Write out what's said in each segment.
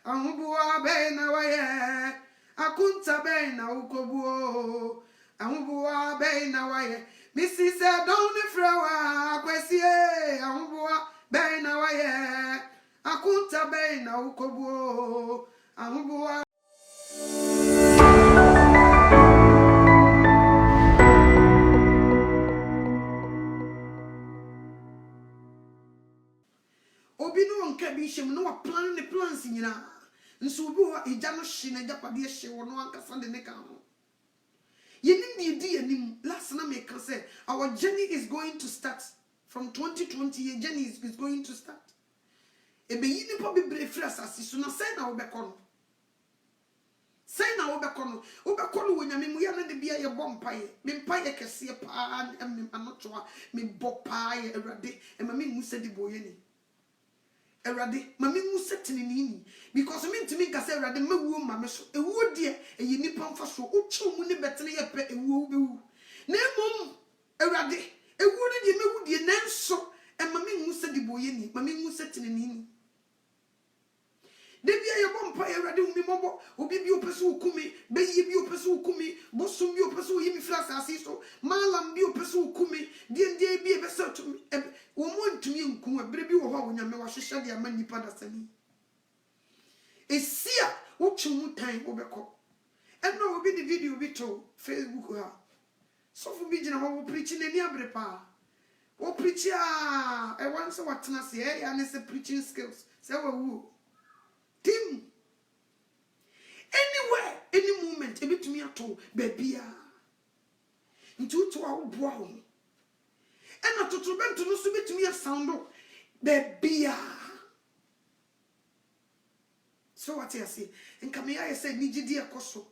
ahubua bena waye akunta bena ukobuo ahubua bena waye misi se don frawa kwesie ahubua bena waye akunta bena ukobuo ahubua obinu onka bi hjem no wa plan ne plans nyina nso obi ho eja no hye na japade hye wo no ankasa de ne ka ho yenim ne di yenim last na make say our journey is going to start from 2020 your journey is going to start ebe yini po be brefra asase so na say na wo be kono say na wo be kono wo nyame mu ya na de bia ye bompaye me mpaye kese pa em anotoa me bopaye awrade e ma me mu se di boye Erade, mami mu setini nini because me ntimi nka say erade mawuo mame so ewuo de eyi nipa mfa so uchu mu ne betene ye pe ewuo bewu na emom erade ewuo ne de mewu de nanso e mami mu se di boye ni mami mu setini nini de bia ye bompa erade hu mi mobo obi bi opeso ukumi be yi bi opeso ukumi bosum bi opeso yi mi flas asiso malam bi opeso ukumi die bi e be so to wo mo ntumi nku abere bi wo ho wo nyame wa hwehwe de ama nipa da sani esia wo twumu tan wo beko eno obi di video bi to Facebook ha so fu bi gina wo preach na ni abere pa wo preach e wan se watena se ya ne se preaching skills se wa wu Tim. Anywhere, any moment, ebi tumi ato bebia. Nti to a wo boa ho. Ena totrobento no so betumi asoundo bebia. So what you say? Nka me ya say nigidi ekoso.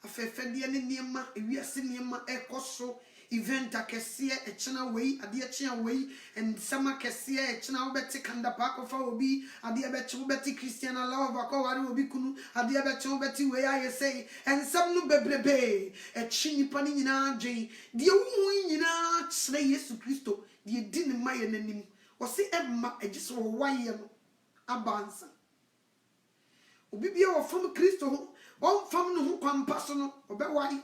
Afefe de ne niema, ewiase niema ekoso. Event akese echena wei ade echena wei and sama kese echena obeti kanda park of obi ade abeche obeti Christian love akowari obi kunu ade abeche obeti wei aye say and some no bebrebe echi nipa ni nyina dwen de wu nyina kire Yesu Kristo de di ne maye nanim wo se emma agise wo waye no abansa obi bia wo fam Kristo ho wo fam no ho kwampa so no obewari.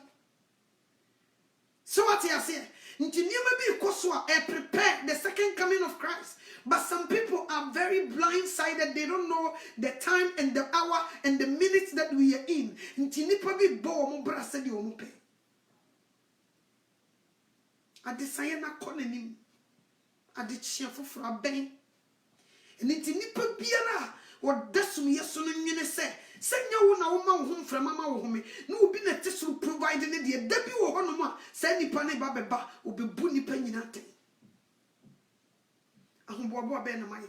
So what you say? I prepare the second coming of Christ. But some people are very blind-sided. They don't know the time and the hour and the minutes that we are in. What does me so say? Senya wo na wo ma wo mframa ma wo home na obi na te so provide ne de da bi wo hono ma sa nipa ne ba beba obebu nipa nyina ten ahomboabo be na maye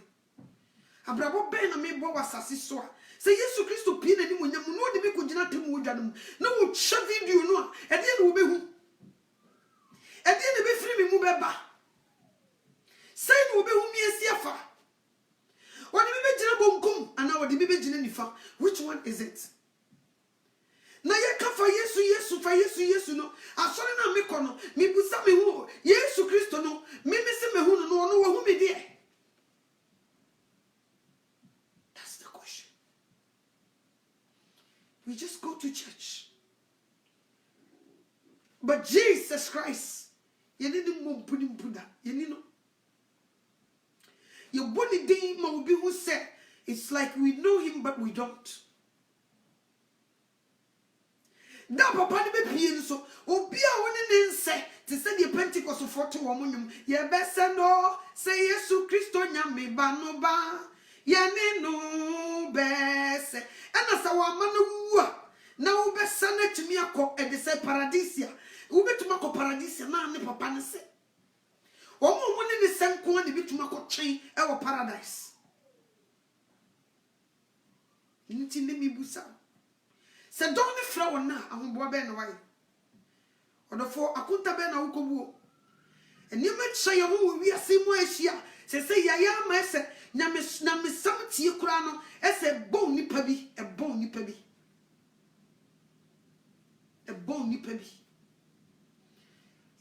abrabo be na me bo wasase so a se Yesu Kristo pie na ni monyam no de bi ko gina tem wo dwanum na wo twa video no a e de na wo behu e de na be firi me mu beba se na wo behu mi asiafa. What did we be bonkum and now the baby nifa? Which one is it? Na ye ka fa Yesu no. Asori na me kono, me busa me hu Yesu Kristo no, me se me hu no wo hu me de. That's the question. We just go to church. But Jesus Christ, you need to move Buddha. You need no. Your body day will be who said it's like we know him but we don't. That papa be pien so obia woni say to say the Pentecost for to womunum ye bese no say Yesu Kristo nyame ba no ba ye ne no bese ena sa wa ma no wu na wo bese na tumi akọ e de say paradisia wo betuma akọ paradisia na ne papa ne say omo woni ne senko de bituma akọ twen e wo paradise nti ne mi busa se don ne fra wona ahomboa be na waye odofo akunta be na wokobuo eni ma kye ye ho wi ase mu ahia se ya ma ese nyame sam tie kura no ese bon nipa bi e bon nipa bi e bon nipa bi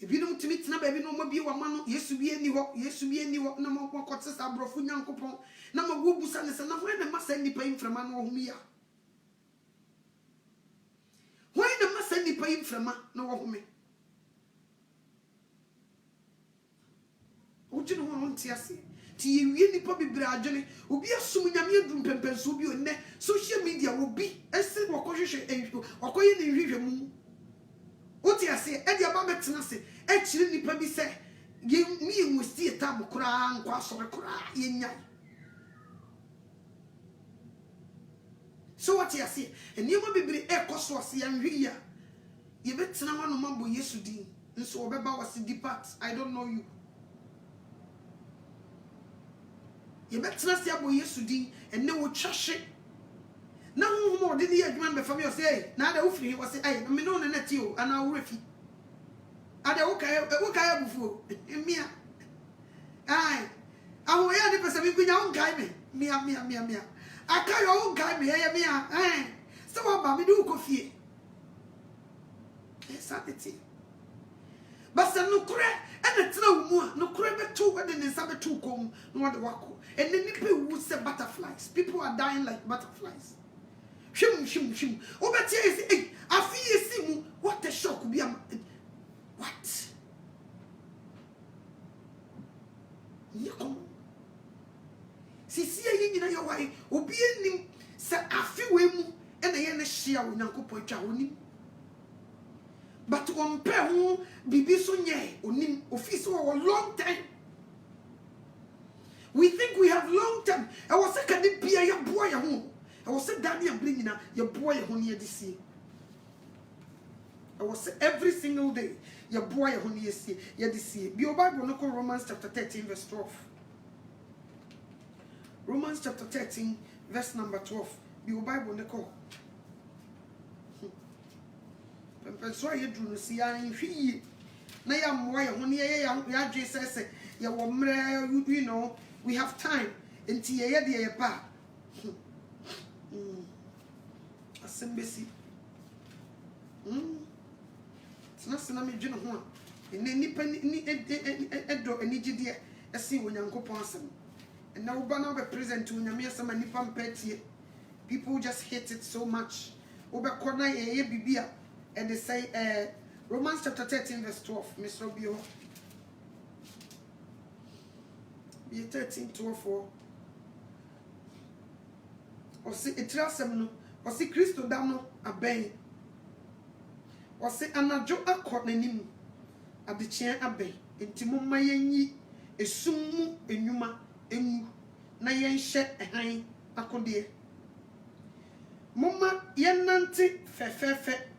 ebinum timi tina ba bi no mo bi wa ma no Yesu bi eni ho na mo kwotse sa brofo nyankopon na mo wo busa ne se na ho na ma sa nipa imframa no ho mi ya nipa yi mframa na wo home o gye no ho nte ase ti ye wie nipa bebre adwene obi asum nyame adum pempenso bi onne social media obi ese wokohwehwe okoye ne hwehwe mu o ti ase e dia ba metena se e kire nipa bi se ye mi enwusi etam kura nkwa asore kura ye nya so what you say and you be e koso ase anhwe ya ye betena ma no mabo Yesu din nso obeba wase depart I don't know you ye betena se abo Yesu din enne wo twahwe na hu mo de ne adwuma be fam yo say na ada wo firi wo say ai me no na ti o ana wo refi ada wo kai abufu mia ai aho ya de pese bi kunya wo kai me mia aka yo wo kai me ya mia so wo ba me do ko fie esateti basa no kure ene tena wo mu a no kure beto we de ne nsa beto kom no wo de wako ene nipa wu se butterflies people are dying like butterflies shim o beti ese afi esi mu what a shock bi am what yikom sisi ye nyina ye wai obi enim se afi we mu ene ye ne hia wo nyankopon twa onim but compare ho bibi so nye onim office wo long time we think we have long time I was say can it be a boy ho I was say Daniel bring na your boy ho ne yedisi I was say every single day your boy ho ne yedisi bi o Bible no ko Romans chapter 13 verse 12 Romans chapter 13 verse number 12 bi o Bible no ko so you do no see an hwi na ya moa ye ho ne ya dwe sese ye wo mre you know we have time enti ye de ye pa asembesi sina me dwene ho a ene nipa ni edo enigide ese wonyankopon asem and now ba na be present wonyame asem nipa mpatie people just hate it so much obekona ye bibia and they say Romans chapter 13 verse 12 Mr. Bio 13:12 or see etrasem no or see Christo dano aben or see anajo akọ nanim adechia aben enti momma yanyi esum enwuma emu na yenhye ehan akode momma yenante fefefe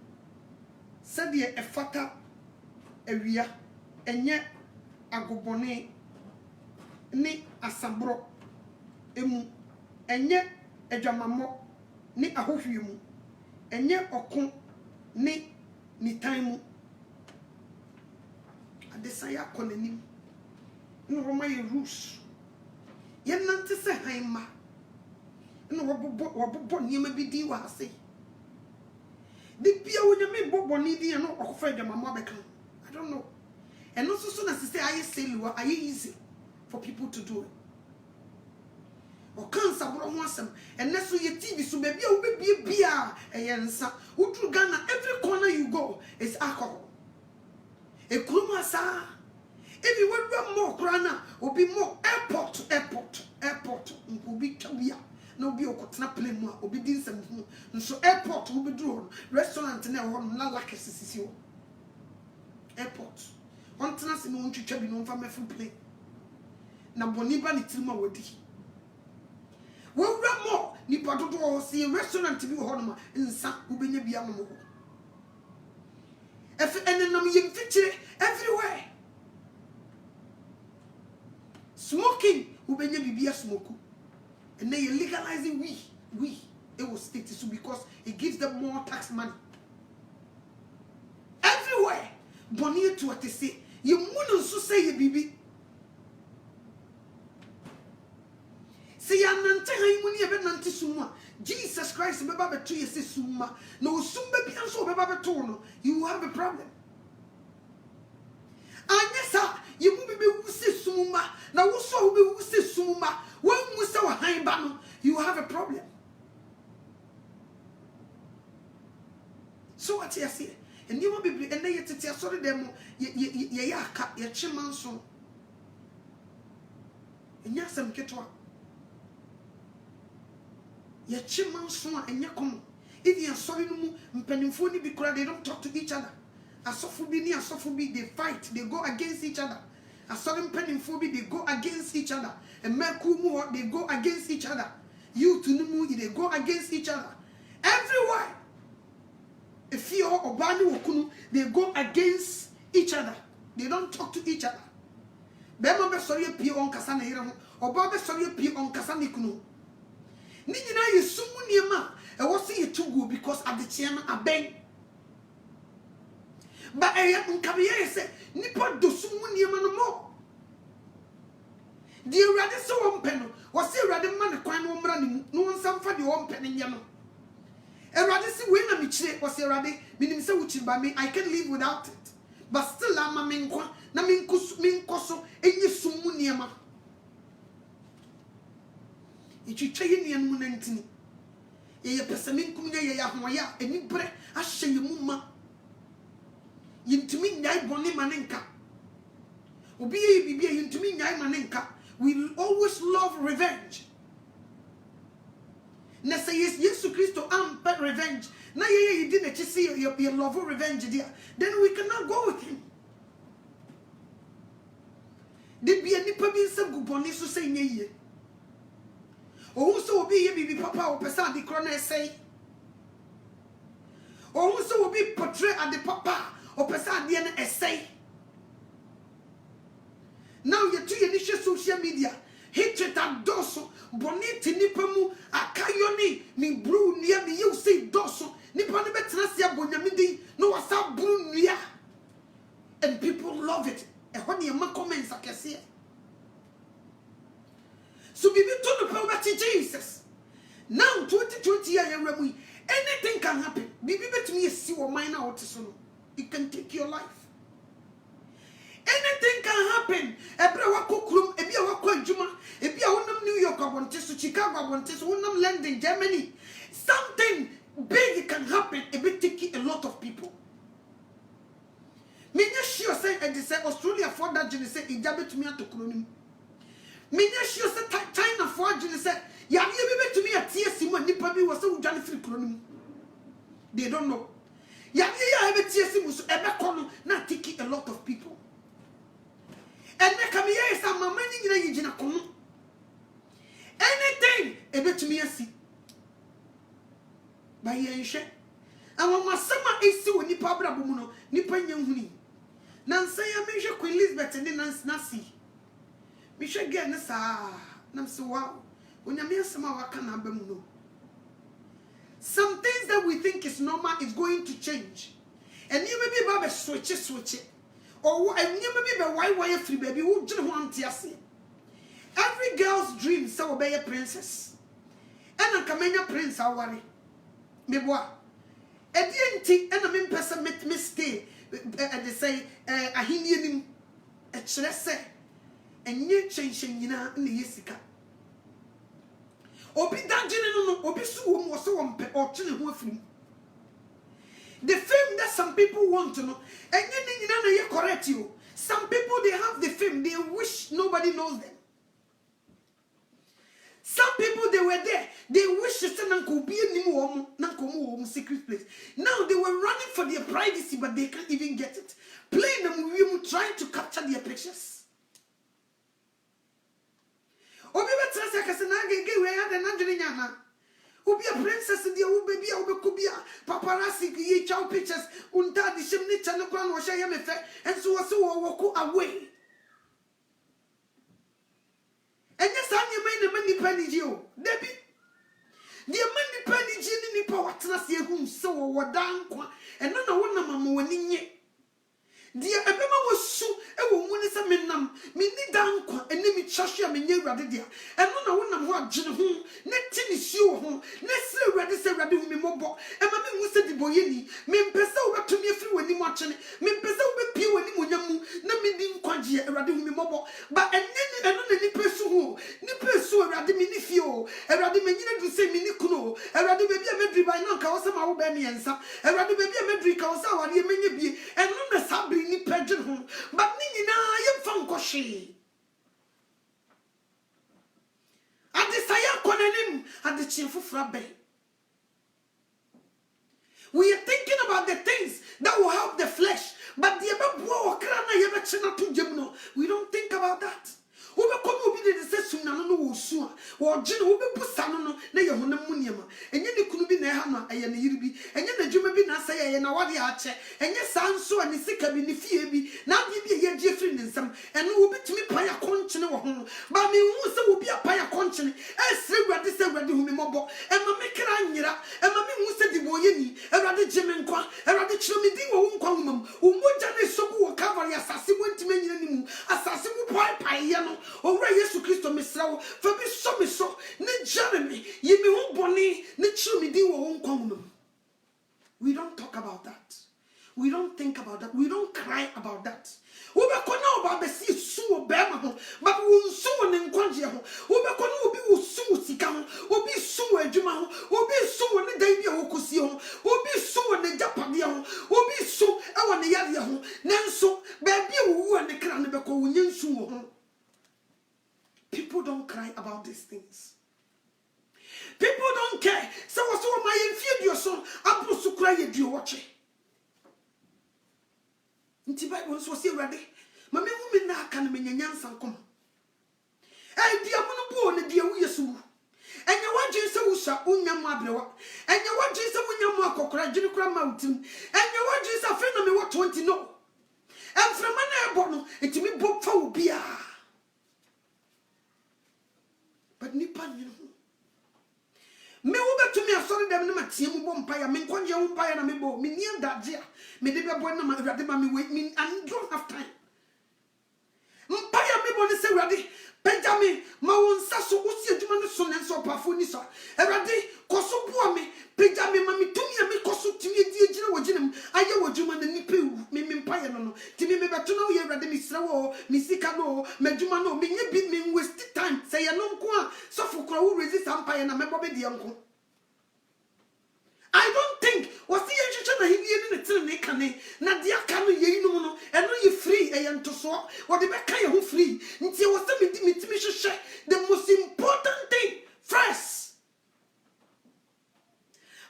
sɛdeɛ ɛfata awia ɛnyɛ agobɔne ne asabro emu ɛnyɛ adwamamɔ ne ahohwie mu ɛnyɛ ɔko ne nitan mu adesa ya kɔnanim no roma ye rules yɛnante sɛ hanma no wɔbobɔ nneɛma bi din wɔ ase the pia wonyame boboni di no okofa dwamama beka I don't know and no so na say aye selu aye easy for people to do it o kan sabro ho asem and so ye TV so baby a wo bebie bia eyensa udru Ghana every corner you go is alcohol e kuruma sa if you want more krana obi more airport nkubi twabia no be okotena plane mu obi din sam hu nso airport wo be duro restaurant na ho na lakes sisi wo airport on tena se no ntwitwa bi no mfa mefu plane na boni ba ne tirima wodi wo wura mo ni padodo o se restaurant bi ho no ma nsa wo benya bi ammo ho efe enenam yim fichire everywhere smoking wo benya bibia smoku. And then you're legalizing we it will stick to because it gives them more tax money everywhere. Boni to what they say you wouldn't so say you bibi say ya nante han mu ne be nante summa Jesus Christ be ba beto yesi summa no sumba bi anso be ba beto no you have a problem anyesa you mu be wusi summa na wo so be wusi summa when we say high bano, you have a problem. So what you say? and you will be and they sorry them ye aka ye chimanso and yasam ketwa ye chimanso and yakom. If you are sorry no mpanimfo ni bi kura, they don't talk to each other. Asofubi ni asofubi, they fight, they go against each other. Asori mpanimfo bi, they go against each other. And mekumu, they go against each other. You tunumu, they go against each other. Everywhere. If you are obani okunu, they go against each other. They don't talk to each other. Bema be sorry pi on kasa na yire ho. Oba be sorry pi on kasa ni kunu. Ni nyina yesumu niema. I was see it too good because at the chairman a bang. But I am Kabiya say, Nipa do sumu niema no more. The ready so one pen was see ready man a quine woman, no one some for the one pen in yano. A ready see when I'm each was a ready, meaning so which by me, I can live without it. But still, I'm a minqua, Naminkus mincoso, and you sumu niema. It you train the unmunantini. Ye pesamin kumnya ye yahoya eni bre ahye yemuma yintumi nyai boni manenka obi ye bibia yintumi nyai manenka. We always love revenge. Na say yes Christo am revenge na ye you didn't see your love revenge there, then we cannot go with him. De bia nipa bi nsem guboni so say nye. Oh, so be ye be papa or person the corner say. Oh, so be portray at the papa or person the essay. Now you're too initial social media. Hatred and doso, boniti nipamu, akayoni, mi brew near me, you say doso, nipani betrasia bonyamidi, no wasa brew near. And people love it. And when you make comments, I can see it. So be to the power to Jesus. Now 2020 anything can happen. Be to me see what mine out so it can take your life. Anything can happen. Ebra wako krum, ebia wako juma, ebia wonam New York abonte, Chicago abonte, wonam London, Germany. Something big can happen. It will take a lot of people. Me sure say and say Australia for that you say ijabe to me to kronim. Me sure say China for you say ya be to me at TSC man nipa bi was so dwan free kronim. They don't know. Ya be TSC muso ebe kono na take a lot of people. And me come here is a mama ni yina kono. Anything ebe to me asi. Ba ye nhwe. Awon masama esi woni nipa brabo mu no nipa nyanhuni. Nansa ya me hwe Queen Elizabeth ni nasi. Me hwe ge ne sa nam so wow. Onyame asema waka na ba mu no. Some things that we think is normal is going to change. And you may be able switch it. Or and you may be why free baby who just want to see. Every girl's dream is to be a princess. And a Kamenya prince I worry. Me boy. Edienti and a min person met me stay. And they say a Hindian a chresse. And you changing in the Yesica. Obi danjin no obi su wo so wo mpe o tene ho afrim. The fame that some people want to know, and you correct you. Some people they have the fame, they wish nobody knows them. Some people they were there, they wish to send Nanko be a secret place. Now they were running for their privacy, but they can't even get it. Playing them with trying to capture their pictures. Obi betrasa kasana gege we had an andrinyana. Obi a princess dia wo baby a wo bekubia paparazzi ye chow pictures unta di shimni chano kwan wo shaya mefe enso wo so wo ko away. Enya sa nyema na mani paniji o. Debi. Dia mani paniji ni nipa watena se ehun se wo wodan kwa eno na wona mama wani nye. Dia ebema wo su e wo mu ni se menam me ni dan kwa ene mi chahwe me nya urade dia eno na wonam ho agene ho ne ti ni suo ho ne se urade hu me mobo e ma me mu se di boyeni me mpese wo beto me afiri wani mu achene me mpese wo be pie wani mu nyamu na me di nkwaje urade hu me mobo ba ene eno na ni pesu ho ni pesu urade me ni fie o o erade menyina du se mini kuno erade baby a medri by na nka wo se ma wo be me ensa erade baby a medri ka wo se awade menye bie eno na sabri ni pedwe ho but ni nyina ye fa nkohwe ade saya konanim ade chiefufra ben. We are thinking about the things that will help the flesh, but we don't think about that. We be the same no so or gin will be pusano na your muniama and yet the kunubi nehana and yiribi and yet the jumabi nasay and awadi ache and yes so and the sika be fiebi now be a year friend in some and will be to me paya conchine or home but me will be a paya conchine as ready say ready whom mobo and my maker anira and my musa di boyeni and rather jimenqua and rather chumidi or unquamum who mujane sobu cover assassin went to many assassin payano or Yesu Christo misrawo for me so ne Jeremy ye me won boni ne chumi di wo won kwamum. We don't talk about that. We don't think about that. We don't cry about that. We be ko na oba be si su be ma ho but we su ne nkwaje ho. We be ko na obi wo su sika ho obi su adwuma ho obi su ne dan bi a wokosi ho obi su ne japade ho obi su e wo ne yare ho nanso ba bi wo ne kra ne be ko wo nyensu wo ho. People don't cry about these things. People don't care. So what's all my inferior your son? I'm supposed to cry at you watch it. Inti Bible was ready. My women now can mean yan come. Hey, dear monobo, dear Yesu. And you want Jesus unya mabrewa. And you want Jesus unya makokra jinukra mountain. And you want Jesus a friend of me what 20 no. And from an airborne, it me book for beer. But nipa you me wo betu me asori dem na matie mu bom pa ya me nkonje wo pa ya na me bo me ni adage a me de bebo na ma awade ma me wait me I don't have time mpa ya me bo ne se awade Benjamin ma won sa so usi adwuma ne so nenso pafo ni so awade koso bua me Benjamin ma me tumi ya me koso tumi di ejina wo ginam aye wo adwuma na nipa me mpa ya no timi me betu na wo ye awade me sira wo me sika no me adwuma no me nye bi me waste time say ya no nko a so fukura wo resist empire na me bo be de nko. I don't think was the education na hini ne tene ne kane na dia ka no ye no no eno ye free e nto so what the be kan ye ho free nti was me timi hwehwe the most important thing first.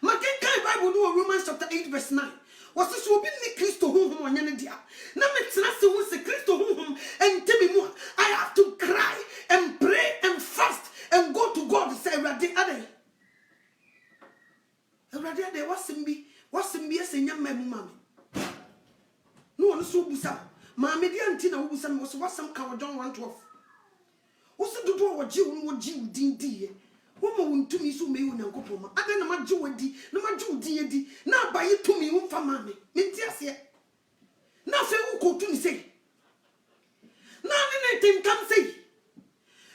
Makenkan Bible no Romans chapter 8 verse 9 was this will be ni Christo honhom onya ne dia na me tena se wo se Christo honhom entemi mu I have to cry and pray and fast and go to God say ready ade Everybody there was simbi esenya mamu mami. No one so busa. Mami di anti na busa me was wasam ka John 1:12. Wosi dodo wo ji wo ji din di. Wo ma wontumi so me Onyankopon ma. Ade na ma ji wodi, na ma ji wodi edi. Na abaye tumi wo mfa mami. Menti ase. Na fe wo ko tumi sei. Na ne tentam sei.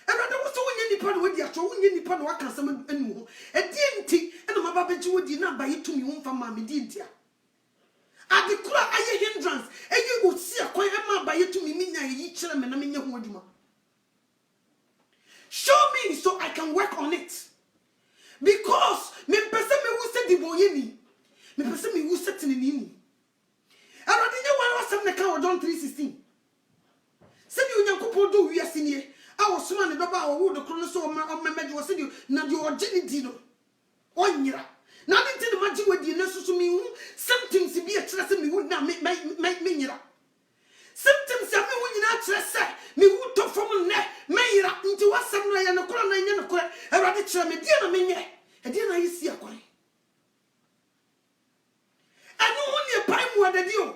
Everybody was so nipa no wadi ato wonye nipa no aka asem anu ho edi enti ena mababeji wodi na abaye tumi wo mfa ma me di ntia adekura aye hindrance eye osi akwan ema abaye tumi minya yi kire me na menya ho adwuma. Show me so I can work on it because me pese me wo se di boye ni me pese me wo se tinini ni arade nye wan wasem ne ka John 3:16 se di Onyankopon do wiase nie I was man the baba or the chronos or my major was you now you are genitino. On yera. Now into the magic with the necessary me something to be a trust me would not make me. Sometimes I mean when you not trust me would talk from a neck, may into what some lay and a crown and a crack, a radical me dear me, and then I see a coin. I know only a pine what I do.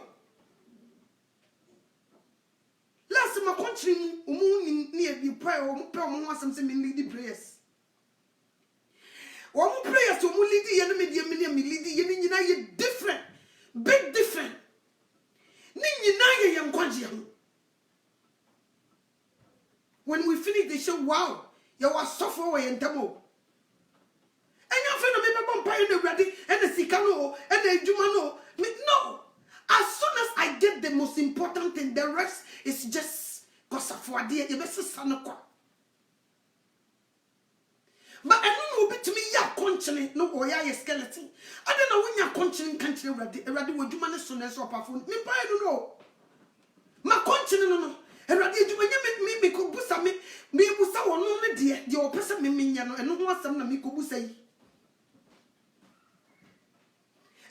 Last my country near the prayer or something lead prayers. One prayers to lead the enemy, the enemy, different, big different. When we finish the show, wow, you are software and demo. And your friend of me, ready, and the Sikano, and the Jumano. No. As soon as I get the most important thing, the rest is just because of what dear you best son of But I don't know bit me ya continent no or ya skeleton. I don't know when ya continent country ready with you man soon as up phone. Me I don't know. My continent no. And ready to me could busa me busa or no dear. The person me no and no one some me could say.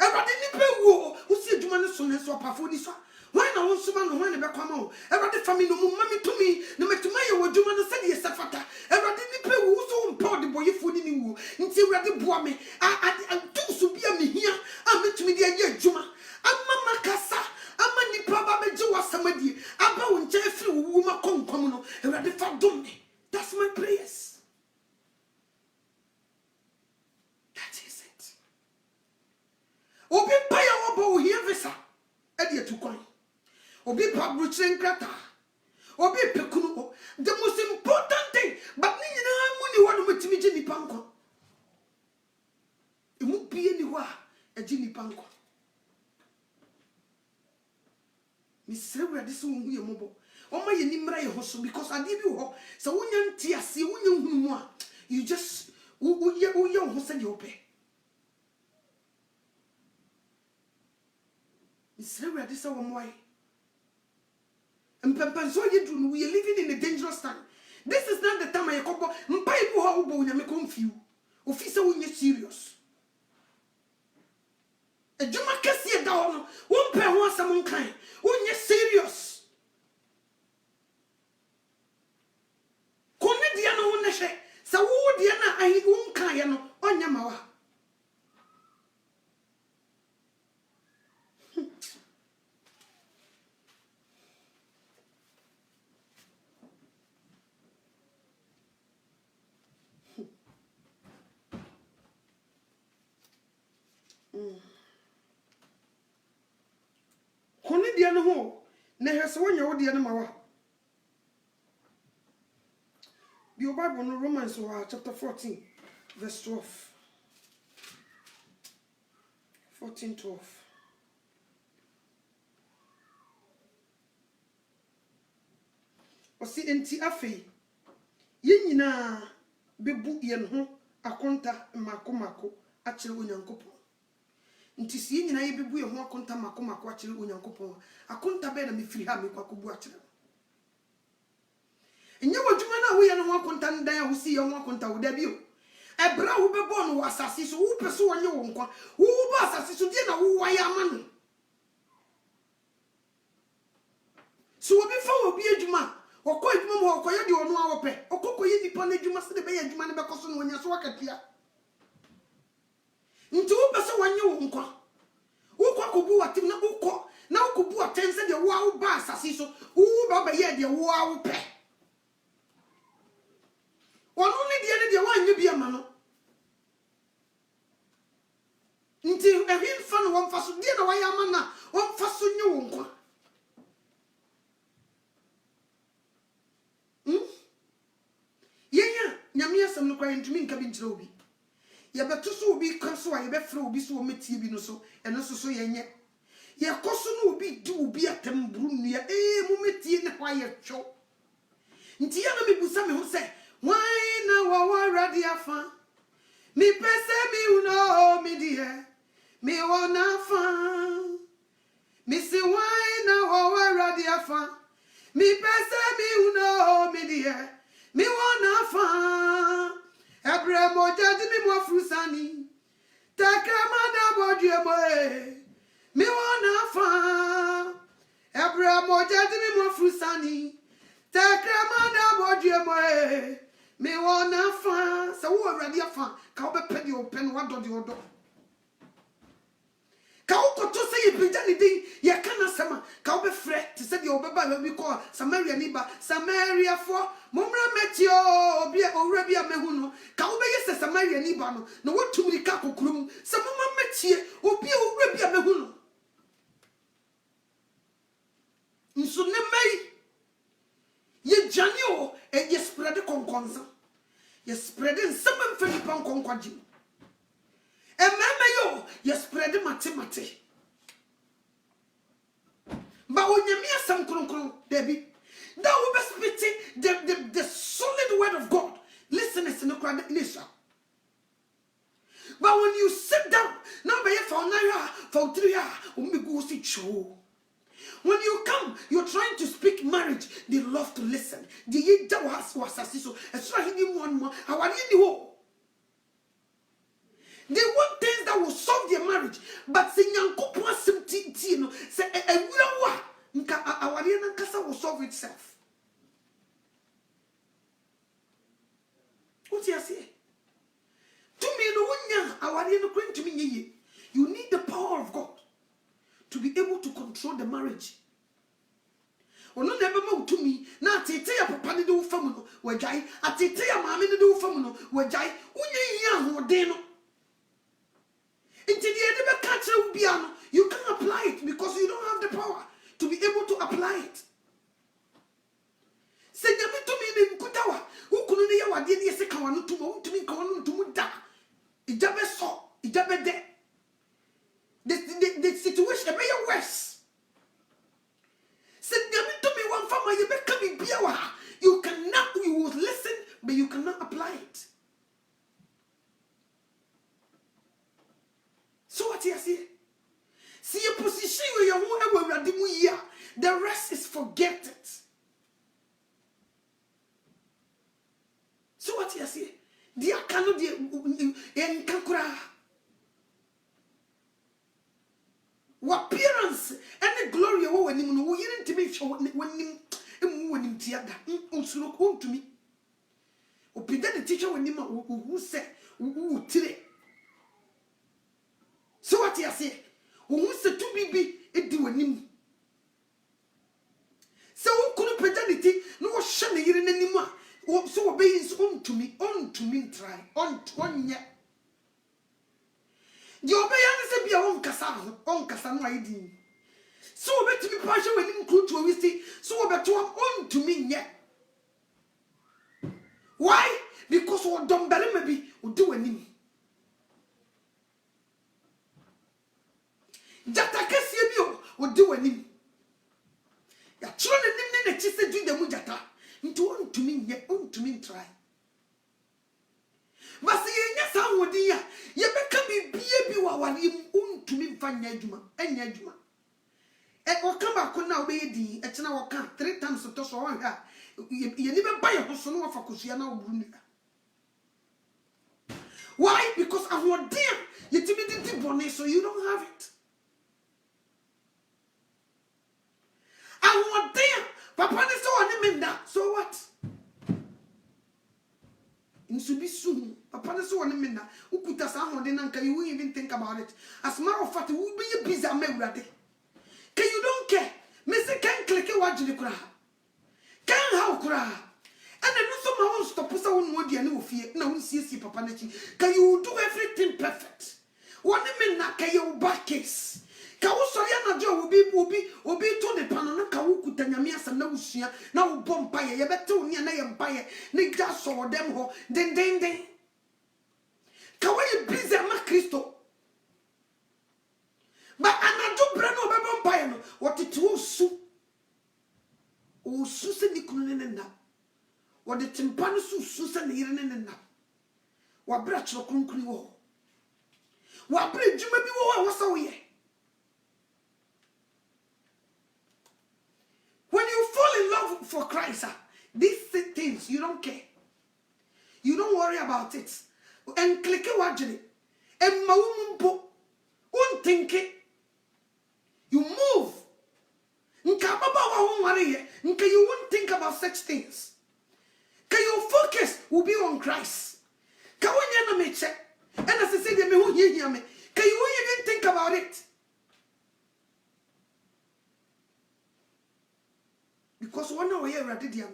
And ready nipe wo who see you man soon as up phone is why na won suma no when be kwama o everade family no mumma to me no metuma ye wodwuma no se de safata everade nipa wo so mpa de boyefo ni ni wo nti everade boa me a do so bia me hia a metumi de ye adwuma amma makasa amma nipa ba beje wasamadi aba wo nche afiri wo ma konkom no everade fa dom me. That's my prayers. That is it. Obi pa ya obo hia visa e de tukwan obi pabruchen krata obi pekunu. The most important thing but ni nyina mu ni wanu metimi je nipa nko emu bie ni wa eji nipa nko mi srewe de so hu ye mobo o ma ye ni mra ye hoso because ade bi ho so wonya ntiase wonya hunu mu a you just uye ho se de ope mi srewe de so wo moy. We are living in a dangerous time. This is not the time I come. Mpai bu ha ubo nya me confuse. Officer we serious. E juma kesi e da ono. Won pe ho asam nkan. Won serious. Kone dia no won hwe. Sa wo dia na ahi won kan ye no onya mawa. Kone dia no ho na hwese wonya wo dia no mawa. The Bible no Romans chapter 14 verse 12. 14:12. Osi enti afei ye nyina bebu ye no ho akonta makomako akire onyankopon. Nti si nyina ye bebu ye ho akonta makomako akire onyankopon. Akonta be na me firi ha me kwakobu akire. Enye wadwuma na wo ye no ho akonta ndan wo si ye ho akonta wo da bi o. Ebra wo bebo no asase so wo pese wonye wo nkwa. Wo ba asase so die na wo wa ya ma no. So obi fa obi adwuma okọ adwuma mo okọ ye de ono awope okọ ye nipa na adwuma se de be ye adwuma ne be koso no wonya so wakatia. Nti wo pese wonye wo nkwa. Wo kwa kobu watim na ukọ na ukobu atense de wo awo ba asase so wo ba ba ye de wo awope. Ono ne de ne wanye bia ma no. Nti ehim fa no won fa so de na wa ya ma na won fa so nye wo nkwa. Yenya nyame asem no kwa ntumi nka bi nkyere obi. Ye beto so obi ka so a ye be frɛ obi so o metie bi no so eno so yenye. Ye koso no obi di obi atem buru nnua mu metie ne kwa ye two. Nti ya na me busa me ho se why na wa ready afa mi pese mi uno mi die mi wona fa mi si why na wa ready afa mi pese mi uno mi die mi wona fa ebre mo jadi mi mo frusani takamada bodie boy mi wona fa ebre mo jadi mi mo frusani takamada bodie boy me wona fa sa wo awrade afa ka wo bepe de open wa do de odo ka wo koto se ye pija ni din ye kana sama ka wo be frɛ te se de obeba bi ko Samaria ni ba Samaria fo momra meti obi owura bi amehu no ka wo be ye se Samaria ni ba no na wo tumri ka kokurum se momra metie obi owura bi amehu no nso ne mai ye jani o ye spread konkonsa ye spread nsem mfani pan konkwaji ememe yo ye spread mate ba onyame asam kronkron debi that will be spitting the solid word of God. Listen, it's no crowd nisa But when you sit down, now by for 3 years, when you come, you're trying to speak marriage. They love to listen. They want things that will solve their marriage. But say will solve itself. What do you say? To me, you need the power of God to be able to control the marriage. Ono never mo to me na tete ya papa ne do fam no wajai atete ya maame ne do fam no wajai unye yi ahoden no nti de ede be ka kire bia no you can apply it because you don't have the power to be able to apply it. Se nyame to me ne nkuta wa ukunu ne ya wade ne yese ka wano to mo ntumi ka wano to mu da ijabe so ijabe de the situation be worse. You will listen, but you cannot apply it. So what you see? See a position where you are, the rest is forget it. So what you see? Dia cannot en kakura. What appearance and the glory of when you didn't make sure when him tiada to me. Opida the teacher when him who said who today. So what you say? Who said to be it do him. So who couldn't pedality no shame anymore. So obey on to me try on yet. The obeyance be on Kasa no ID. So bet to be partial when include to we so bet to on to me yet. Why? Because what don't belly maybe will do any. Jata Cassio will do any. Ya children in the chisa do the mujata into on to me yet on to me try. But see, yes, I would dear. You become be while you to me find Yajuma and Yajuma. And what come back now, baby, at now 3 times to toss on her. You never buy a person for Cusiana. Why? Because I want dear. You timidity bonnet, so you don't have it. I want dear. Papa is so on that. So what? In Subi soon, Papa so on a minute, who put us on the nanka, you won't even think about it. As a matter of fact, it will be a busy memory. Can you don't care? Mr. Can click a watch the cry. Can how cry? And then somehow stop us on one day, no fear, no see Papa. Can you do everything perfect? 1 minute, can you back case? Kawusoriana jo obi to the panona kawu kutanyamia sa na usua na wo bompaye ye bete oni na ye mpaye ne gya so dem ho den kawaye busy ma Kristo ba anajo bre no be bompaye no wotete osu se ni kunu ne na wode timpano su se ne yire ne na wa bra chiro kunkuni wo wa bra djuma bi wo wa so ye. When you fall in love for Christ, these things, you don't care. You don't worry about it. And click it wajili. And maumumpo. Unthinke. You move. You won't think about such things. Your focus will be on Christ. And as I said, can you even think about it? Because one hour here at the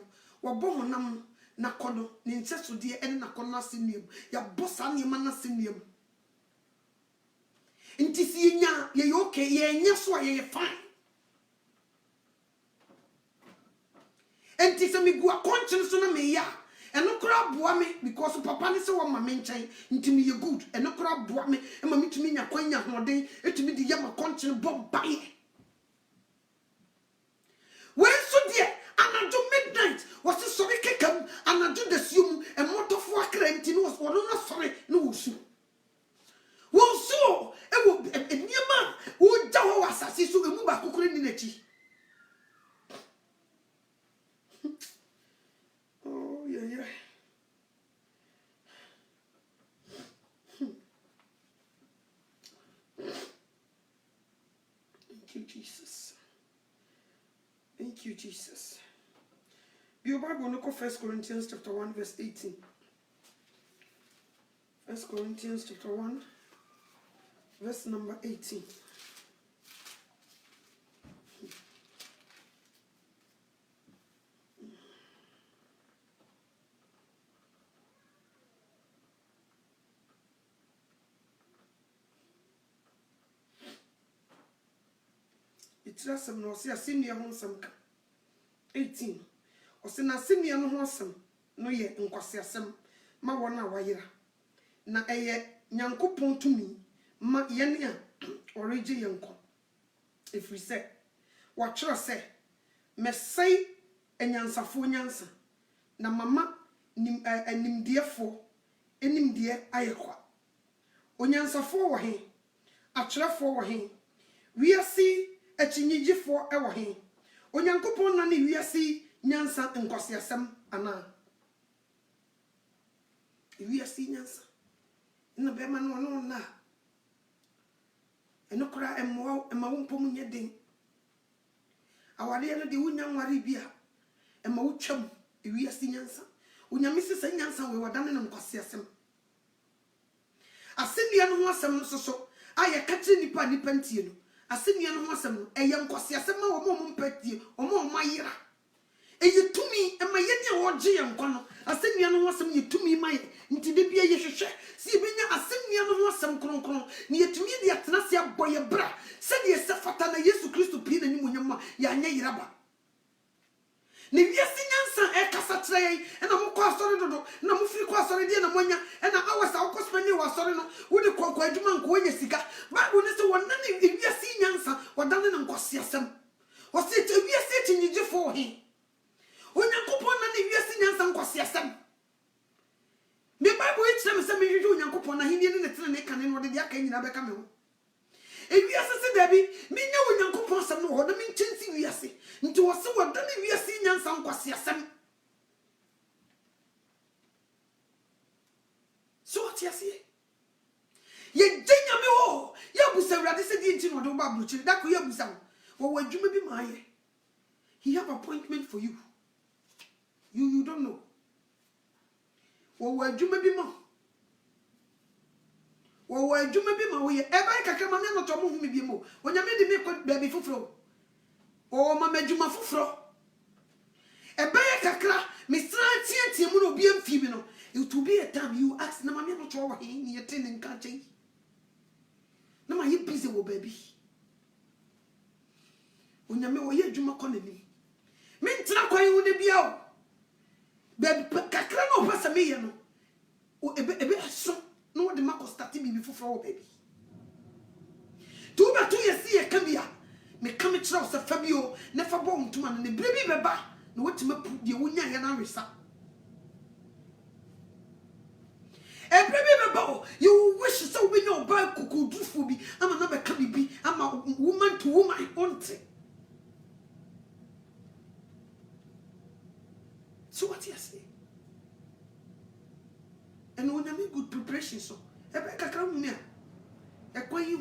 Wabonam Nakono, Ninsesu dear and Nakona Sinium, ya bossani mana sinium. Intisinia, ye okay, ye nyaswa ye fine. And Tisamigua conscience on me ya, and no crab boame because Papa is so my main chain into me you good, and no crab boame, and mammy to me a quenya holiday, it to me the yama conscience bomb by. When so dear, and I do midnight was a sorry kick and I do the sum and motor for a crane was one sorry no soon. mu ba kokore ni nachi oh yeah thank you Jesus. Thank you, Jesus. Your Bible, look at 1 Corinthians chapter 1, verse 18. 1 Corinthians chapter 1, verse number 18. It's just some no see a senior home some 18. Or send a senior no awesome. No yet in Quasiasem. Ma wana wayra. Na nyanko pon to me. Ma yenya origi yanko. If we say, what you say, me say a nyansafo nyansa. Na mama nim dear for enim dear ayekwa. Onyansafo wa he. Atrafo wa he. We are see a chinyiji for our he. Onyankopon na ni wiase nyansa nkwasiasem ana. Wiase nyansa. Na be ma no na. Eno kra emwa emawompom nyeden. Awade no de wunya nware bia. Ema wutwam wiase nyansa. Onyamisi se nyansa we wadane na nkwasiasem. Asenia no ho asem no so aye katre nipa ntie no. Asenia no ho asem no eye nkwasiasem ma wo mo mpatie omo mayira eye tumi ema ye ne wo gye yenkwa no asenia no ho asem ye tumi maye nti de bia ye hwehwe si benya asenia no ho asem kronkron ne ye tumi de atena se aboye bra se de se fata na Yesu Kristo pi na nimonyam ya anya yiraba ne wiase nyansa e kasa trey e na mo kwa asore dodo na mo firi kwa asore de na monya e na awasa wo kospani wa asore no wo de kwa adwuma nko wonya sika Bible ne se wonna ne wiase nyansa wadane na nkwase asem wo se te wiase tinyije fo he onyankopon na ne wiase nyansa nkwase asem me Bible e kire me se me hwehwe onyankopon na henie ne tene ne kane no de aka nyina beka me ho wiase se dabi menya onyankopon asem no ho na me nkyenti wiase nti wo se wadane wiase nyansa nkwase asem so what you see ye jenya me ho ya busa wrade se di nti no do ba bruchi da ko ya busa wo wadwuma bi ma ye he have appointment for you you don't know wo wadwuma bi ma wo wadwuma bi ma wo ye e ba kakra ma me no to mo hu me bi mo onyame di me ko baby fufuro o ma madwuma fufuro e ba kakra me sra tie mu no bi amfi mi no it will be a time you ask na ma me no to wo he ni yete ne nka chen na ma ye busy wo baby onyame wo ye adwuma ko nani me ntra kwan hu ne bia o baby kakra no pasa me ye no o ebe so no de mako start bi fufuro wo baby tu ba tu ye si ye kabia me kam kira o se fabio ne fa bo ntuma ne brebi beba na wotima pu de wonya ye na resa you wish so we know ba kukudufu bi ama na be ka bibi ama woman to woman onte so what you say and when you make good preparation so e be kakra mu me e kwan yi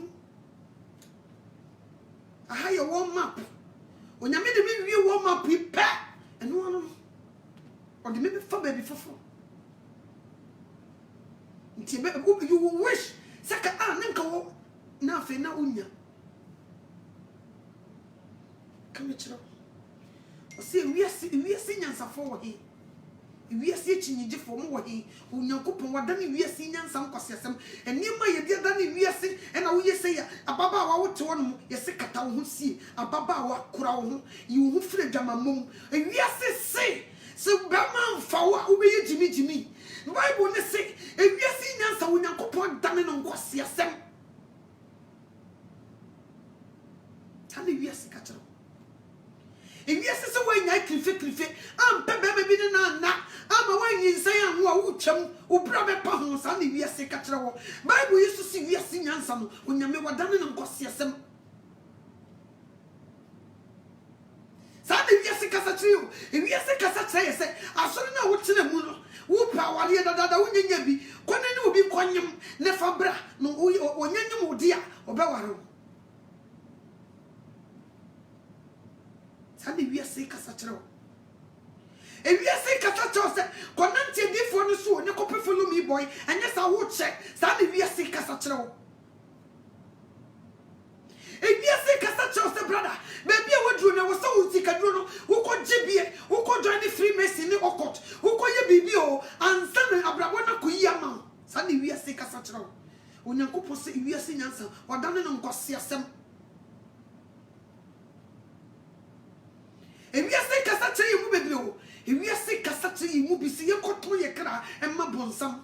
aha ye warm map onyame de me wie warm map prepare and no or de me fa baby fofo you will wish saka nanka wo na fe na unya kamechiro o se wiase nyansa fo wo he wiase chinyije fo mo wo he onyankopon wadane wiase nyansa nkwasesem enima ye de dane wiase na wo yese ya ababa wa wote wono yese kata wo ho sie ababa wa kura wo ho yi wo fire dwamamom wiase se bama mfa wo be ye jimi Bible ne say ewiase nyansa onyankopon dane no nkwase asem tane wiase ka kire ewiase se wanya krife am pe be bi na ama wanyi nsan anwo a wutwam obra be pa ho sa ne wiase ka kire wo Bible yesu si wiase nyansa no onyame wadane no nkwase asem Sadi wiase kasa trio. E wiase kasa try say asori na wo tena mu no. Wo pa wale dada wo nyanya bi. Kone ne obi kwanyem ne fabra no onyanyem odi a obeware. Sadi wiase kasa trio. E wiase kasa trio say konante before no so ne kope follow me boy anya sa wo check. Sadi wiase kasa trio. If you say Cassachos, brother, maybe I would do no so Zicadrono, who could Jibie, who could join the Freemason in Okot, who could you be and Samuel Abrawana Kuyama. Sunday we are sick Cassachro. When you could say we are seeing answer, or done on Gossiasem. If we are sick Cassachi, you move below. If we are sick Cassachi, you move be see your Cotoyakra and Mabonsam.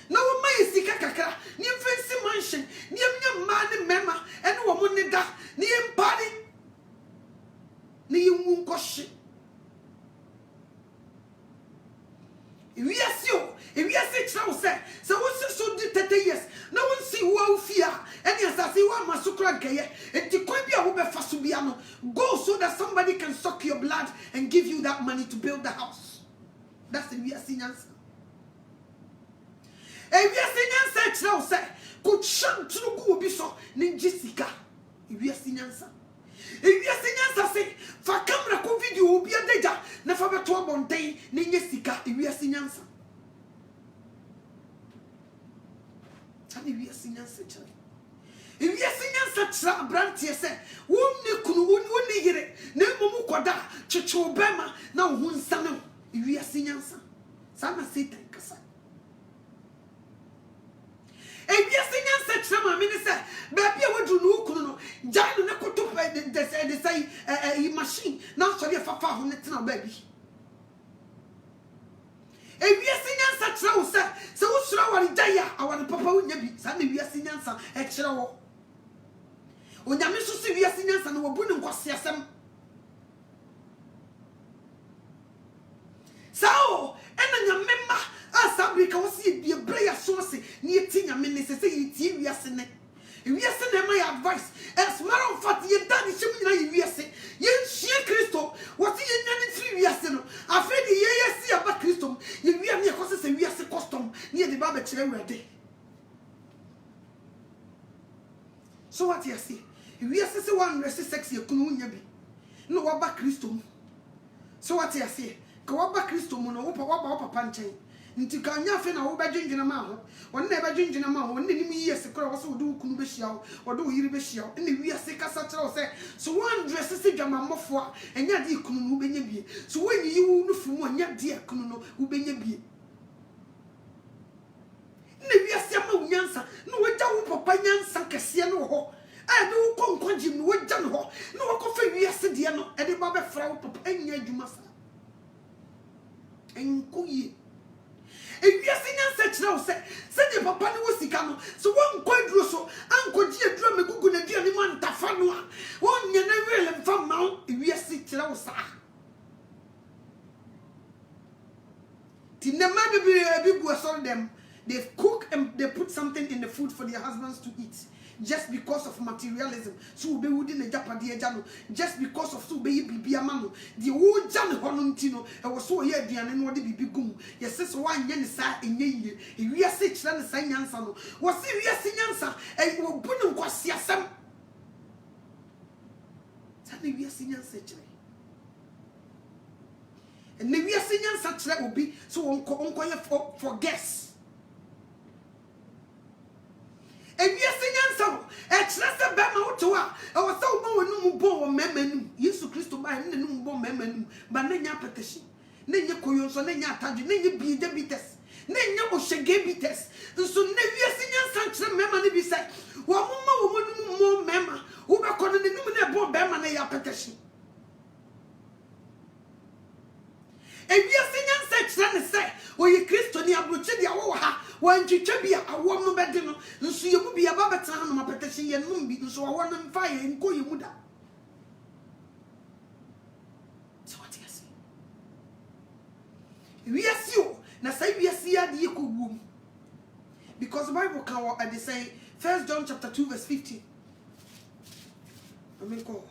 No my sika kakra ni fancy mansion ni amnya man mema ene wo mo ne da ni empari ni yemu nkohye ewi asi chira say so wo di 30 years na won si wo afia ene asase wo amasukra nkeye enti kwa bia wo be faso bia no go so that somebody can suck your blood and give you that money to build the house. That's the we asi nyansa. E we asi nyansa chira say could shan tru go bi so ni Jessica e we asi nyansa. E we asi nyansa say fa camera ko video obi adeja na fa beto abonten ni Jessica e we asi nyansa. Tani we asi nyansa chira. E we asi nyansa chira brantie say wonni kunu wonni yire na momu koda cheche obema na wo nsa no e we asi nyansa. Sana Satan kasa. E bia senya se chama me ne se ba bia wadu no kunu no janu ne koto de say machine na so de fafa ho ne tena ba bi. E bia senya se chira wo se wo sura wari jaya awani papa wo nya bi sa na bia senya sa e chira wo. Onyame so se bia senya sa no wo bu ne nkwase asem. Sao ena nyamema asabri ka wosi bia breya source ni eti nyame ne se yiti wiase ne wiase ne my advice as matter of fact ye dani chim nyina ye wiase ye nhie Kristo wosi ye nyane free wiase no afedi ye yesi aba Kristo ye wia ne ko se wiase custom ni de ba be kire wede. So what you see wiase se one resi sex ye kunu nya bi no wa ba Kristo. So what you see ka wa ba Kristo mu no wo papa nchen nti ka nya fe na wo ba dwendwena ma ho won na ba dwendwena ma ho ne nim yi ese kora wo so do kunu be hia wo do yiri be hia ne wi ase kasa kire wo se so one dress se dwama mofo a enya de kunu no benya bie so wonyi yi wo no fum enya de kunu no wo benya bie ne wi ase ma unyansa no wagya wo papa nyansa kese no ho a de wo konkojim no wagya no ho no wo ko fe wi ase de no e de ba be fra wo papa enya adwuma sa enkuyi. If you are seeing such now, send your papa no sikano, so one quite so, Uncle Gia drum a good and dear man tafanua. One you never and from mount if you are sitting now, sir. Tina maybe a big was on them. They cook and they put something in the food for their husbands to eat. Just because of materialism, so be within a Japanese jano, just because of so be biamano, the old Jan Honontino, I was so here, the animal be gum. Yes, so one yen sat in ye, if we are six and sign answer, was serious in answer, and you will put them quite some. Tell we are singing such. And maybe a singing such that will be so uncle for guests. And we are singing so, it's less about my to I was so no born memenu, Yesu Christo by no born memenu, but Nanya petition. Nanya Koyon, so Nanya Taji, Nanya be debites, Nanya Oshagebites, and so never singing such a memory be said, one more member who were calling the numinous born Bemana petition. And we are singing such and say, or you Christo near Bruchedia Oha. When you be a woman bedino, and so you will be a babatan, my petition, and moonbeat, so I want them fire and call you Muda. So what you say? We are you, now say we are see the equal womb. Because the Bible can they say 1 John chapter 2, verse 15. I mean, call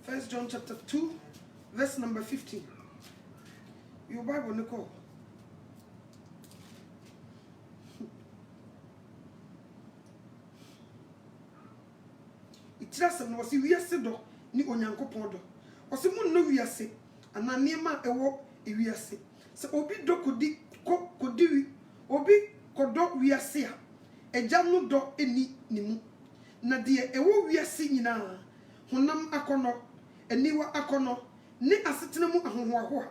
1 John chapter 2, verse number 15. Your Bible, Nicole. It just was we are said, ni onyanko pondo. Was a moon no we are say, and a neema a walk if we are say. So obi do could do, obi kodo we are say, a jam do any nimu. Nadia, a wo we are singing now. Honam akono, a niwa akono, ne asitinamu ahwa.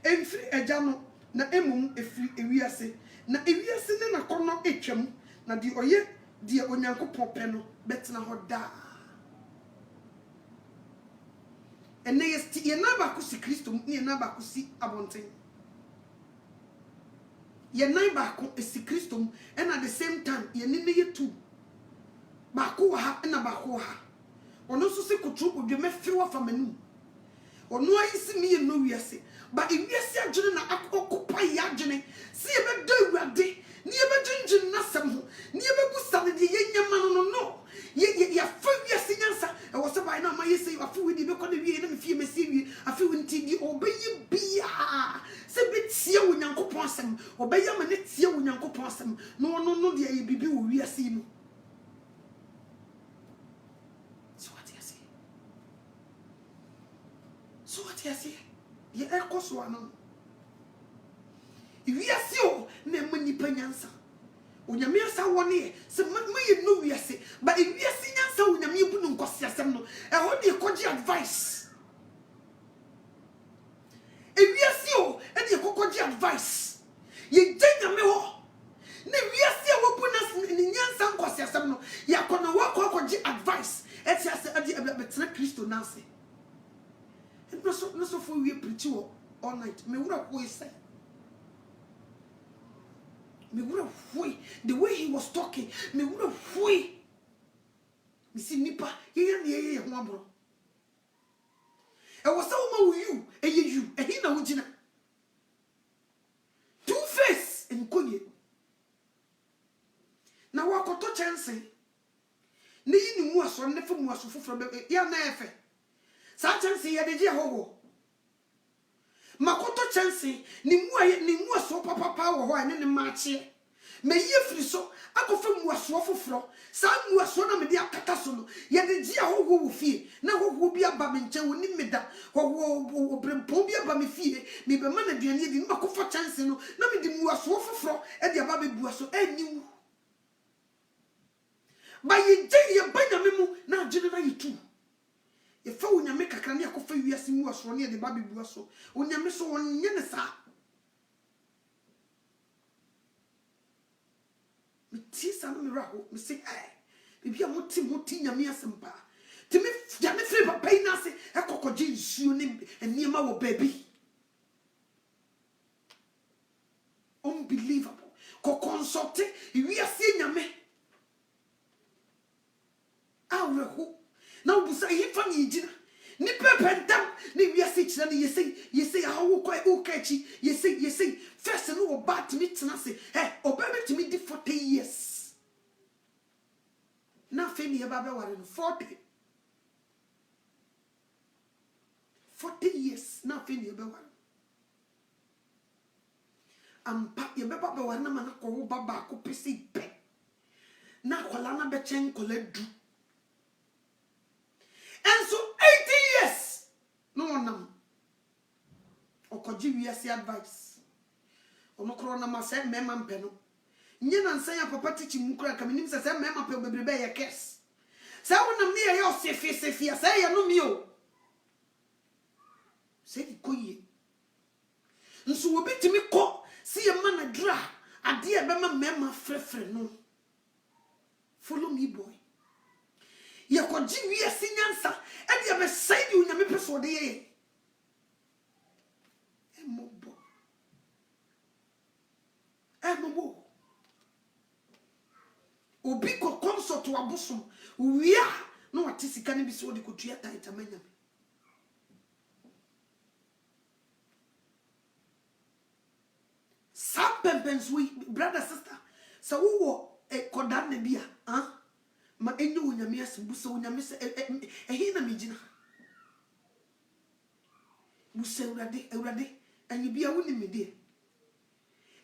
Free a jano, na emum a free a we are say. Na if we are singing a corner etcham, na di oye, dear onyanko popeno, better na hoda. And next year, never could see Christum, near never could see Abonting. Ye never could see Christum, and at the same time, ye need ye too. Bakoha and a bakoha. Or no so say could trouble be met fewer from a new. Or no, I see me and no, we say. But if you see a general occupy Yajane, see a bit do a day, near Ginger Nassam, near Bustan, the young man no. Ye full yes in answer. I was about now my say a fool with the book on the enemy fear me. I feel in TV obey you be say bit see when Uncle Possum, obey your minute see when Uncle Possum. No, dear, be we are seeing. So what you say? So what you say? Ye echo so one. If we are so, name money penyansa. Unyamia sa woni se me no we say but if we see nyansa unyamia bu no nkosiasem no e ho de koji advice if we see o e de koji advice ye nyame ho na we see wo bu na nyansa nkosiasem no ya kona wo koji advice e ti ase ade betre Kristo na ase no so for we preach all night me wura ko say me would have way the way he was talking, me would have way. Me see nipa, ye bro. I was so with you, and he na ujina. Two face and konye. Now I got to chance. Ni ni mu aso ne fo mu aso foforo be ya na efe. Sa chance ye de je hoho. Makoto chance ni mu aso papa wo ho ene ne maache me ye firi so akofa mu aso foforo sa mu aso na me de akata so no ye de ji ahoho wo fie na hoho bi aba me nche woni meda hoho brempon bi aba me fie me be ma na duane di makofa chance no na me de mu aso foforo e de aba be bu aso aniwu ba ye je ye banya me mu na agene na yitu if I would make a crania coffee, you are seeing was near the baby busso. When you miss one yenesa. Me tease and miracle, me say, eh, maybe I'm not Timothy Yamia Sempa. To me, Jamie Flipper pay Nancy, a cockajin, you name, and near my baby. Unbelievable. Consorte, we are seeing a me. Our now busa he funny jina ni pependam ni we say china ni you say how quite okay you say first no oba to me tena say eh oba to me di 40 years na fe ni eba be ware 40 years na fe ni eba ware ampa ye be ba ware na mana ko baba ko pesi be na kwala na be chen kola du. And so 80 years, no one or could you see advice? Or no corona must say, Mamma Peno. Yen and say a papa teaching Mukra coming in, says, Mamma Peno, baby, a kiss. So when I'm near your say, say, I know me. Say the queen. And so will be to me call, see a man a dra, a dear Mamma Frefre, no. Follow me, boy. Ye ko ji wi asinyansa e de be sai di unyame peso de ye emobo obi ko consult to abosom wia no wati sika ne bi so de ko tua taita manyame some pempens we brother sister so wo e kodan ne bia ma enyo unyame asimbu so unyame se ehina mejina busa urade anyi bia woni me de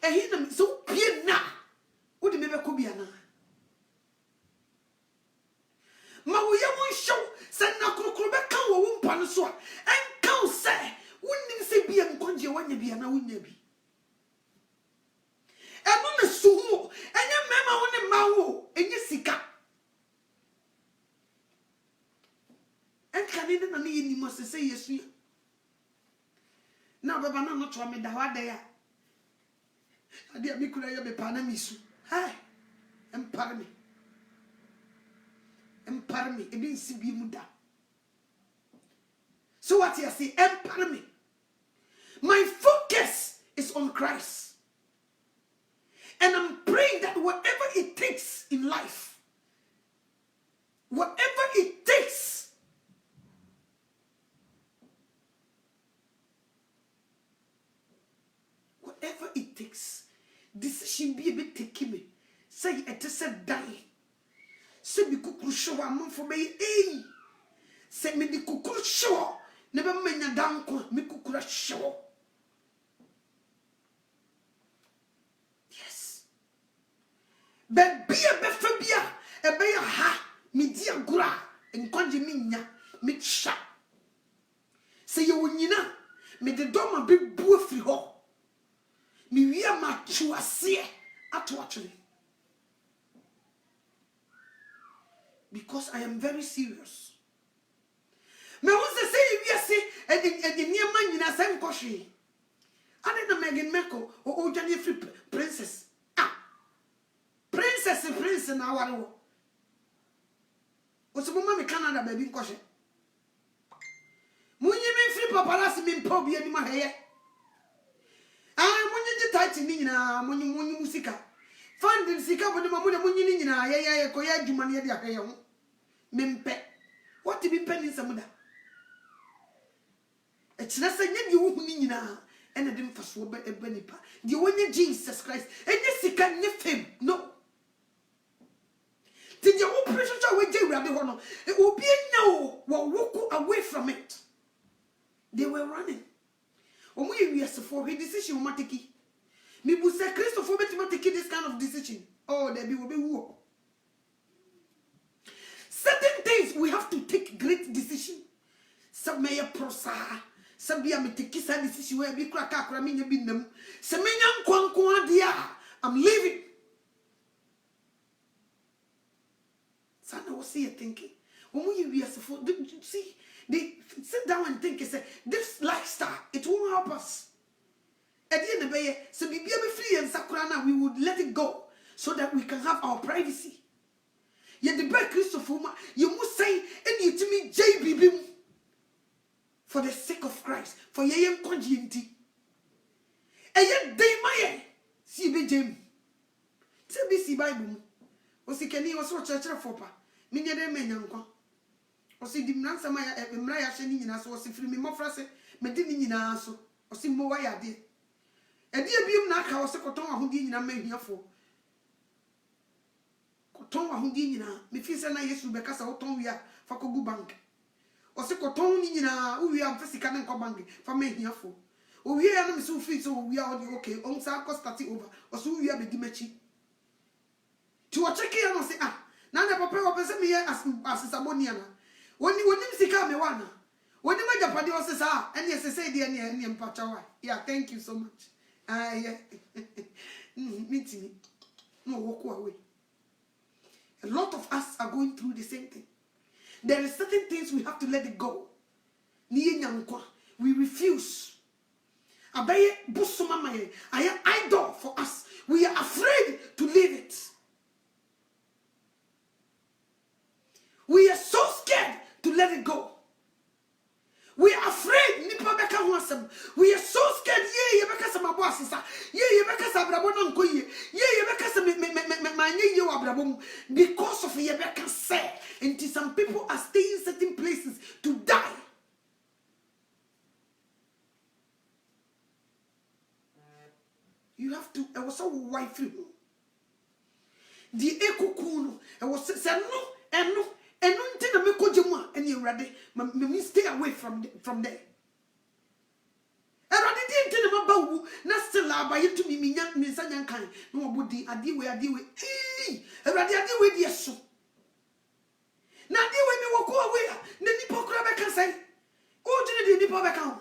ehi na so pie na wodi me be ko bia na ma wo ye won show se na krokro be kan wo mpa no so a enkan se woni se bia nkonje wanya bia na wonya bi eno na suhu enye mema woni ma wo enye sika enka ni na ni ni mo se yesu na baba na no to me da wa da ya ade a mi kura ya be pa na mi su hai empare me ebi nsi bi mu da so what you say empare me my focus is on Christ and I'm praying that whatever it takes in life whatever it takes decision be a bit take me say it is a die say be kukuru show am for me say me the kukuru show never menya down ko me kukuru show yes but be a befabia e be ha me dia gura enkonje me nya me sha say you nyina me the doma be bu afri ho me wi ama chuase ato actually because I am very serious me who say we say e niam nyina say nkohwe ade na Meghan Markle o jani free princess prince na ware wo o so mama me Canada baby nkohwe munyi me free paparazzi me mpa obi ani ma heye munyi tight ni nyina munyi musika funding sika bode munyi ni nyina ye ko ya adwuma ne ye dia heye ho mempe what be penny samuda e kina se nya bi wo hu ni nyina ena de mfaso eba nipa de wonye Jesus Christ enye sika nye fame no did you operation cha we je urade ho no obi enya wo walk away from it they were running omo ye wiasefo he decision o matiki me bu se Christopher beti matiki this kind of decision oh there be wo be wu certain things we have to take great decision some may prosa some be am take sa decision we be kra ka kra me nya bi nam se menya nkwankwa dia I'm leaving sana wo see thinking omo ye wiasefo see they sit down and think say this lifestyle it won't help us at the end of the day so be free and sakurana we would let it go so that we can have our privacy yet the best Christopher you must say and you to me JBB for the sake of Christ for ye young conjunti and yet they my see be Jim say be see Bible o si keni o so church for pa me nye dem nyankwa o si dim nan sama ya emra ya hye ni nyina so o si firi me mofra se me di ni nyina so o si mo wa ya de e di ebium na aka o se koton ahodi nyina ma hiafo koton ahodi nyina me fi se na Yesu be kasa o ton wia fa ko gu bank o se koton ni nyina o wia am sika na nko bank fa ma hiafo o wia ya na me so fi so o wia o di okay on sa ko start over o so wia be di machi ti o check ya no se na na papa o pese me ye asisaboniya na woni sika me wana woni majapade o se sa ene se say de ene mpachawa yeah thank you so much yeah meeting no walk away a lot of us are going through the same thing there are certain things we have to let it go ni nyankwa we refuse abaye busuma maye I am idol for us we are afraid to leave it. We are so scared to let it go. We are afraid nipa beka ho asem. We are so scared ye beka sa mabo asesa. Ye beka sa abrabo na nko ye. Ye beka sa manye ye wa abrabo because of ye beka say. And some people are staying in certain places to die. You have to I was so wife you. The ekukuno I was say no and until me ko jemu and you ready me stay away from there la ba yetu mi nya mi nsa nya kan no obodi ade we ewrade ade we die so na ade we mi woko awe na nipa kura be kan sai o jine de nipa be kan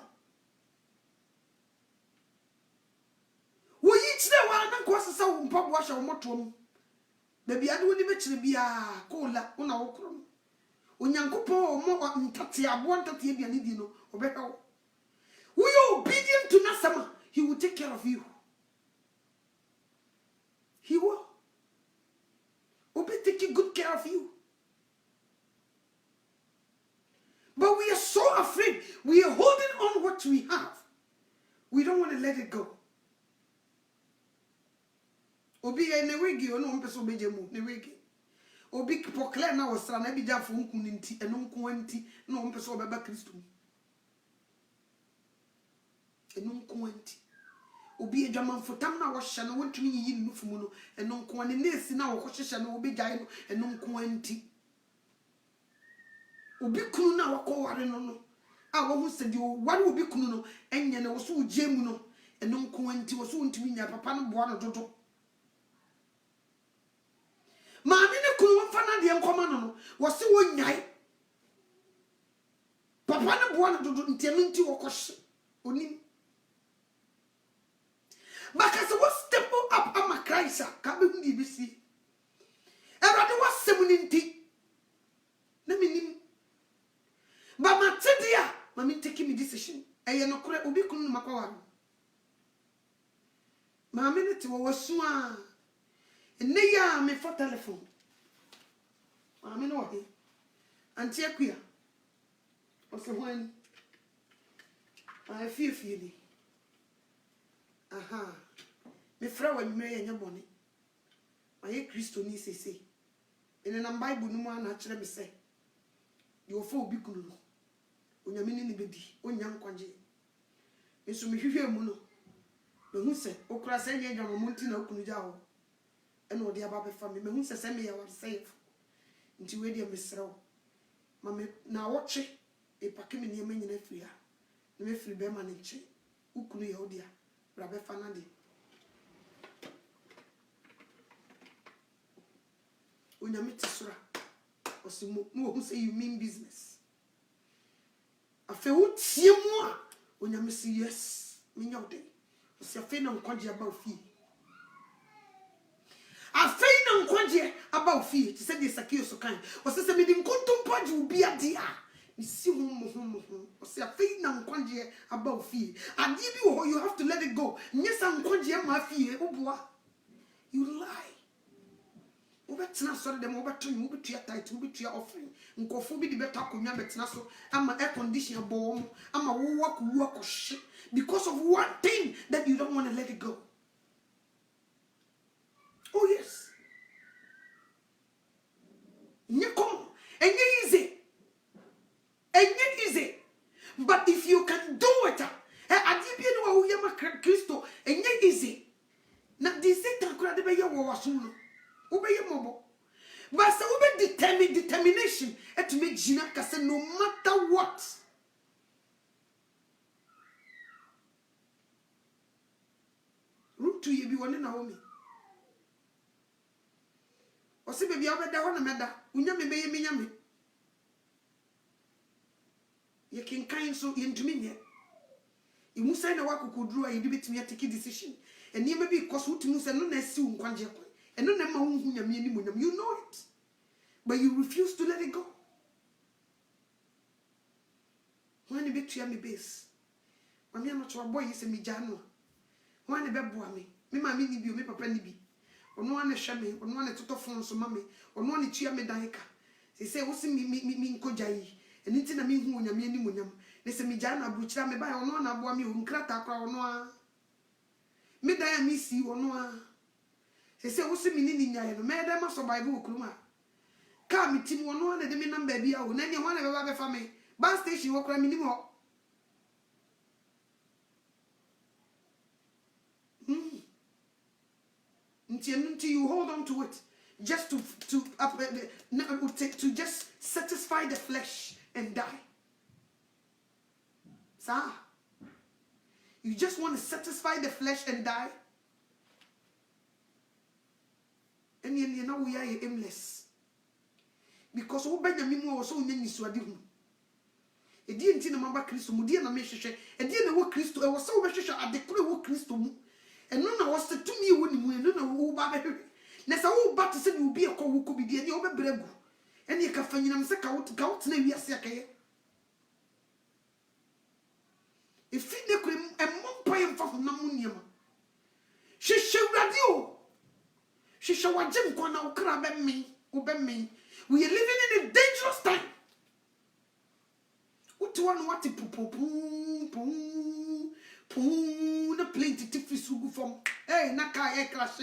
wo yi kire wa na ko sesa wo mpa bo ahye wo moto mu da bia de woni be kire bia ko la una wo kro onyankopon mo ntate abo ntate bia ne di no obeka wo you obedient to nasama, he will take care of you. He will be taking good care of you. But we are so afraid. We are holding on what we have. We don't want to let it go. Obi enewegi ono mpeso bejemu newegi. Obi pokle na osra na bi jafo nku nti eno nku anti na mpeso obeba Kristo. Eno nku anti. Obi edwaman fotam na wo hye na wontumi yiyi nufu mu no eno nko ne nesi na wo hye na obi gyae no eno nko anti. Obi kunu na wo ware no a wo hu se di ware obi kunu no enye na wo so ugye mu no eno nko anti wo so wontumi nya papa no boa no dodo. Maami ne kunu wo fa na de nkoma no wo se wo nyae papa no boa no dodo ntemi nti wo hye onim. Because what step up on my Christ, Kabi BC. Everybody was 70. Let me. But my tedia, Mammy taking me decision. I am not correct. Ubi kunu makawan. My minute was swan. And neya me for telephone. I mean, what? Auntie Queer. What's the one? I feel feeling. Aha. Me fra wa nwere enya bone. Aye Kristo ni sese. Ene na Bible no mu na kire me se. Ye ofo obi kunu no. Onyame ni bedi, onya nkwaje. Enso me hwehwe mu no. Me hu se okura se nya dwama mu nti na okunu ja ho. Ene odi aba be fa me hu se me ya wa se. Nti we dia me sra wo. Ma me na woche e pake me ne nyina firi ha. Na me firi be ma ne nche. Ukunu ya odia. Rabbe Fanadi. Unyami tisura. Osimu who say you mean business. Afe utie mu a unyami say yes. Minya ode. Osi afe na nkwaje about fee. Afe na nkwaje about fee. Ti say dey sakio so kan. Osi say me di nkontompo age obi ade a. See hum. Say a fee na nkwaje about fee. And you have to let it go. Nyesa nkwaje ma fee oboa. You lie. Obetina so dem obeton obetua tight obetua offering. Nkofo bi di better akonya betina so ama air condition abom ama wo waku akohye because of one thing that you don't want to let it go. Oh yes. Nyekom enye easy. Easy, but if you can do it, adibie no wa yema Kristo enye easy. Na this Satan kura de be ye wo waso no. Wo be ye mobo. But say wo be determination to make jina ka say no matter what. Root to ye bi woni na wo mi. O se be bia obeda ho na meda. Unya me be ye menya me. You can kind so into me. You must say, no, I could draw a debate me a take decision. And you may be cause what you say, no, next soon, and no, you know it. But you refuse to let it go. When you betray me base, when you're not your boy, you say me jano. When you bebo me mammy need you, me papa nibi. Or no one a shammy, or no one a total phone so mammy, or no one a cheer me daika. They say, what's me kojai. And it's in a mean who yam. They say me jana butcher me buy or no na boa me unkrata or no. Me die miss you or no. They say, what's the meaning in your madam or Bible Kruma? Come, me team one and the minimum baby, I will any one of our family. Bus station will cry minimum. Until you hold on to it, just to just satisfy the flesh and die. Sir, You just want to satisfy the flesh and die. And you know we are aimless. Because we Benjamin was so many swadi. A dear intina mamba Christo, Mudia na Meshe, a dear no Christo, I was so much at the crew of Christo. And none was to me when you know who Babby. Nessa old bat said you be a co who could be the over bregu. And you can find them sick out, gout, name yasaka. If feed the cream and monk paying for Namunium. She shall radio. She shall watch him go now crab at me, obey me. We are living in a dangerous time. What one what it poon a plenty tiffy sugu from hey naka e crash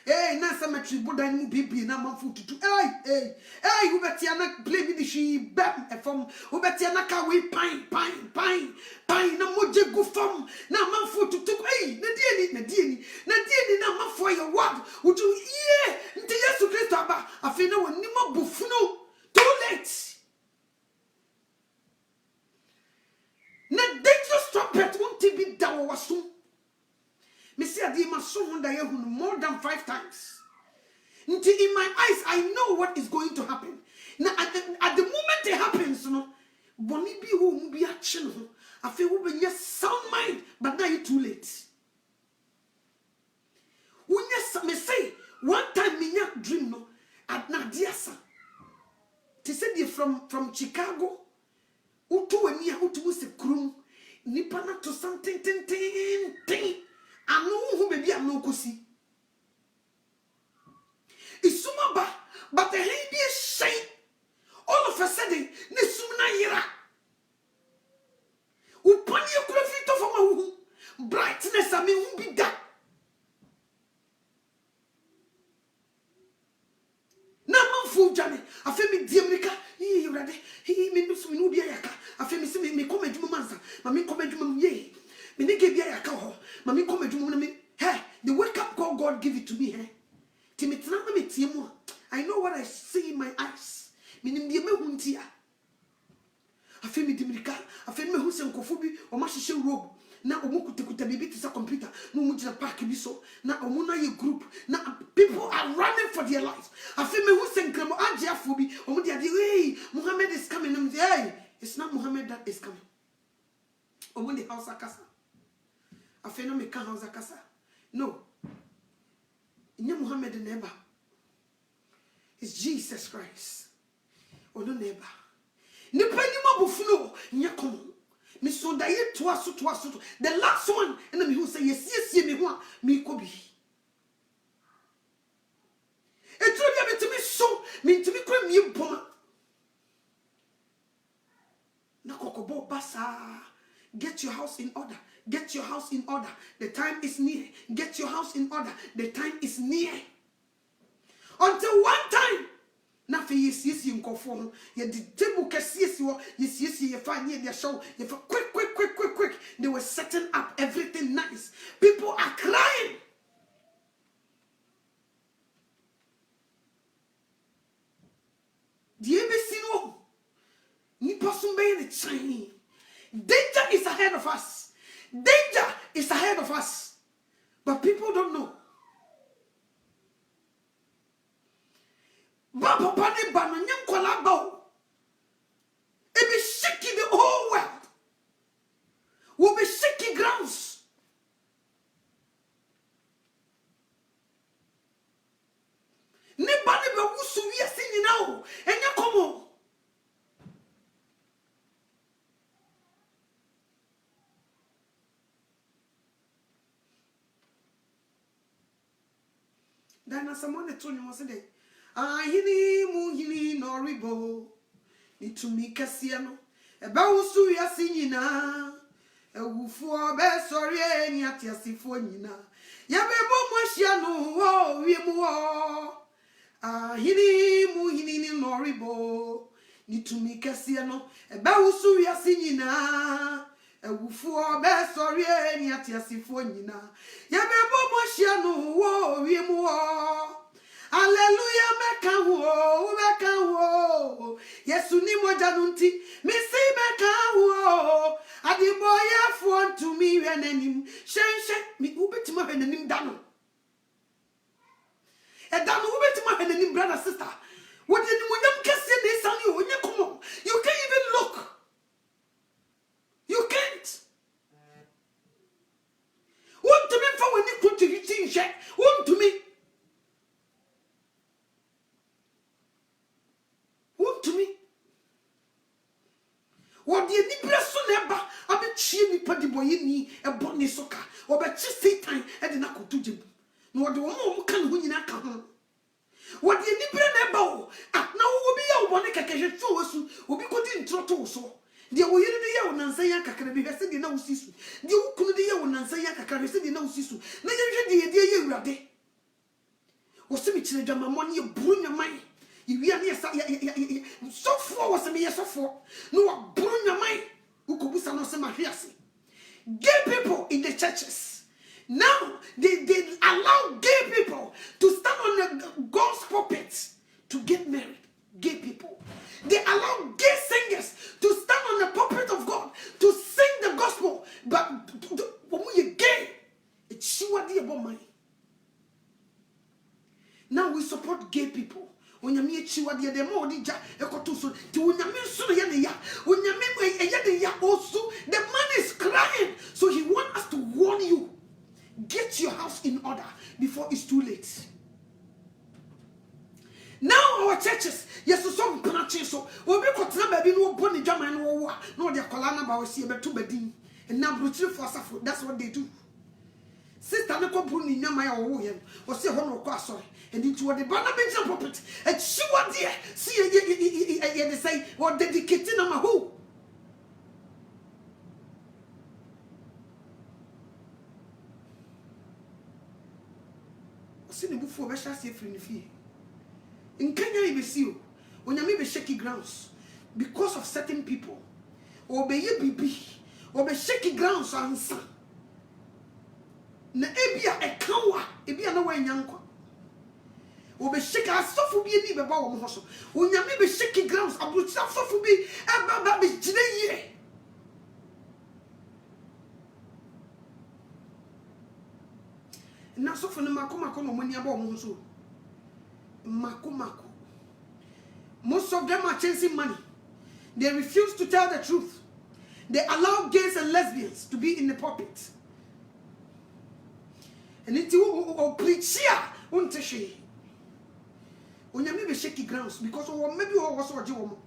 hey na cemetery boda ni bibi na manfo tutu hey who betia na play me the she bam from who betia na ka we pine na moje gu from na manfo tutu hey na die ni na manfo your word would you yeah nti Yesu Kristo aba afi na woni mo bufuno too late. Na dangerous trumpet won't be down was soon. Missy Adima soon more than 5 times. Until in my eyes, I know what is going to happen. Now at the moment it happens, you know, Bonnie be who be action. I feel we be sound mind, but now it's too late. When you me say one time me dream no at Nadiasa. They said you from Chicago. Utu eni a utu se krum nipa na to something tin anu hu bebi anu kosi isuma ba but the hand be shine all of a sudden ne sum na yira upani ekura fito for ma hu brightness ame hu bi da na manfo jane afemi di America yi urade me no so me no bia yaka afemi se me come adwuma mansa ma me come adwuma ye me ne ge bia yaka ho ma me come adwuma na me hey the wake up call God give it to me hey timitna na me tie mu I know what I see in my eyes me nim bia me hu ntia afemi di America afemi me hu se nkofo bi o ma hihye robe na omukuta bibi tisa computer no mu gina park bi so na omu na ye group na people are running for their lives afemi me hu se nkramo agiafo bi omu dia hey Muhammad is coming and hey it's not Muhammad that is coming omu the house akasa afemi me kan house akasa no nye Muhammad never it's Jesus Christ odo never ni pani mabufuno nye komo me so da ye to aso the last one and me who say yes me ho me ko bi etro bia betimi so me ntimi kra me mpoma na kokobo basa get your house in order the time is near get your house in order the time is near until one time na fe yes nkofo ye the table kesiesi wo yes ye fa nye dia show ye fa quick they were setting up everything nice people are crying the embassy no ni person be in China danger is ahead of us but people don't know Papa ne ba no nyam kwala ba o e be shaking the whole world will be shaking grounds ne ba ne be wusu wi ase nyina o enya komo dana someone told me once day ahini muhini noribo nitumi kasia no eba wusu yasi nyina ewufu obe sori eni atiasifo nyina yabebo mwahia no wo wiemu wo ahini muhini noribo nitumi kasia no eba wusu yasi nyina ewufu obe sori eni atiasifo nyina yabebo mwahia no wo wiemu wo Hallelujah, meka wo. Yesu ni moja nunti, misi meka wo. Adiboya fon to me wenenim. brother, sister. What did you come on? You can't even look. You can't. What to me for when you put to your team check? What to me? What to me? What the Nibraso never, I bet she put the boy in me a bonny soccer, or bet she Satan and the Nako to Jim. No, the woman can win in a come. What the Nibra never, at now will be a one cachet so will be good in Trotto so. The way the yaw Nansaya Cacarabi has said the no sisu. The Ukun the yaw Nansaya Cacarabi said the no sisu. Now you the idea you are there. Or semi drama money, you bring your mind. You are so for was a mere so for no bring your mind. Ukubusa no sema hiasi. Gay people in the churches. Now they allow gay people to stand on the God's pulpit to get married. Gay people. They allow gay singers to stand on the pulpit of God to sing the gospel. But when you're gay, it's sure about money. Now we support gay people. When you meet you, the more dija, ekotuso, to when you meet Suya, when you meet also, the man is crying. So he wants us to warn you. Get your house in order before it's too late. Now our churches, yes, so penalty so we be kotina baby no boni jama no wo no de kola na ba we see be to bedin and now brutally for safo. That's what they do. Sister ne ko bru ni nyama ya wo ye o se ho no ko asori and into what the banner bench property and she what there see they say what dedicating na who o se ne bufu o be sha se free ni fie in Kenya you see you when you be shaky grounds because of certain people or be ye bibi or be shaky grounds answer na ebia e kanwa ebia na wanyankwa o be shaky asofu bi ni be ba wo ho so onyame be shaky grounds abuchi asofu bi e ba be gire ye na asofu ne makoma no mani aba wo ho so Makumako. Most of them are chasing money. They refuse to tell the truth. They allow gays and lesbians to be in the pulpit. And it's you preach here, unteshi. Onyame be shaky grounds because maybe was what you want.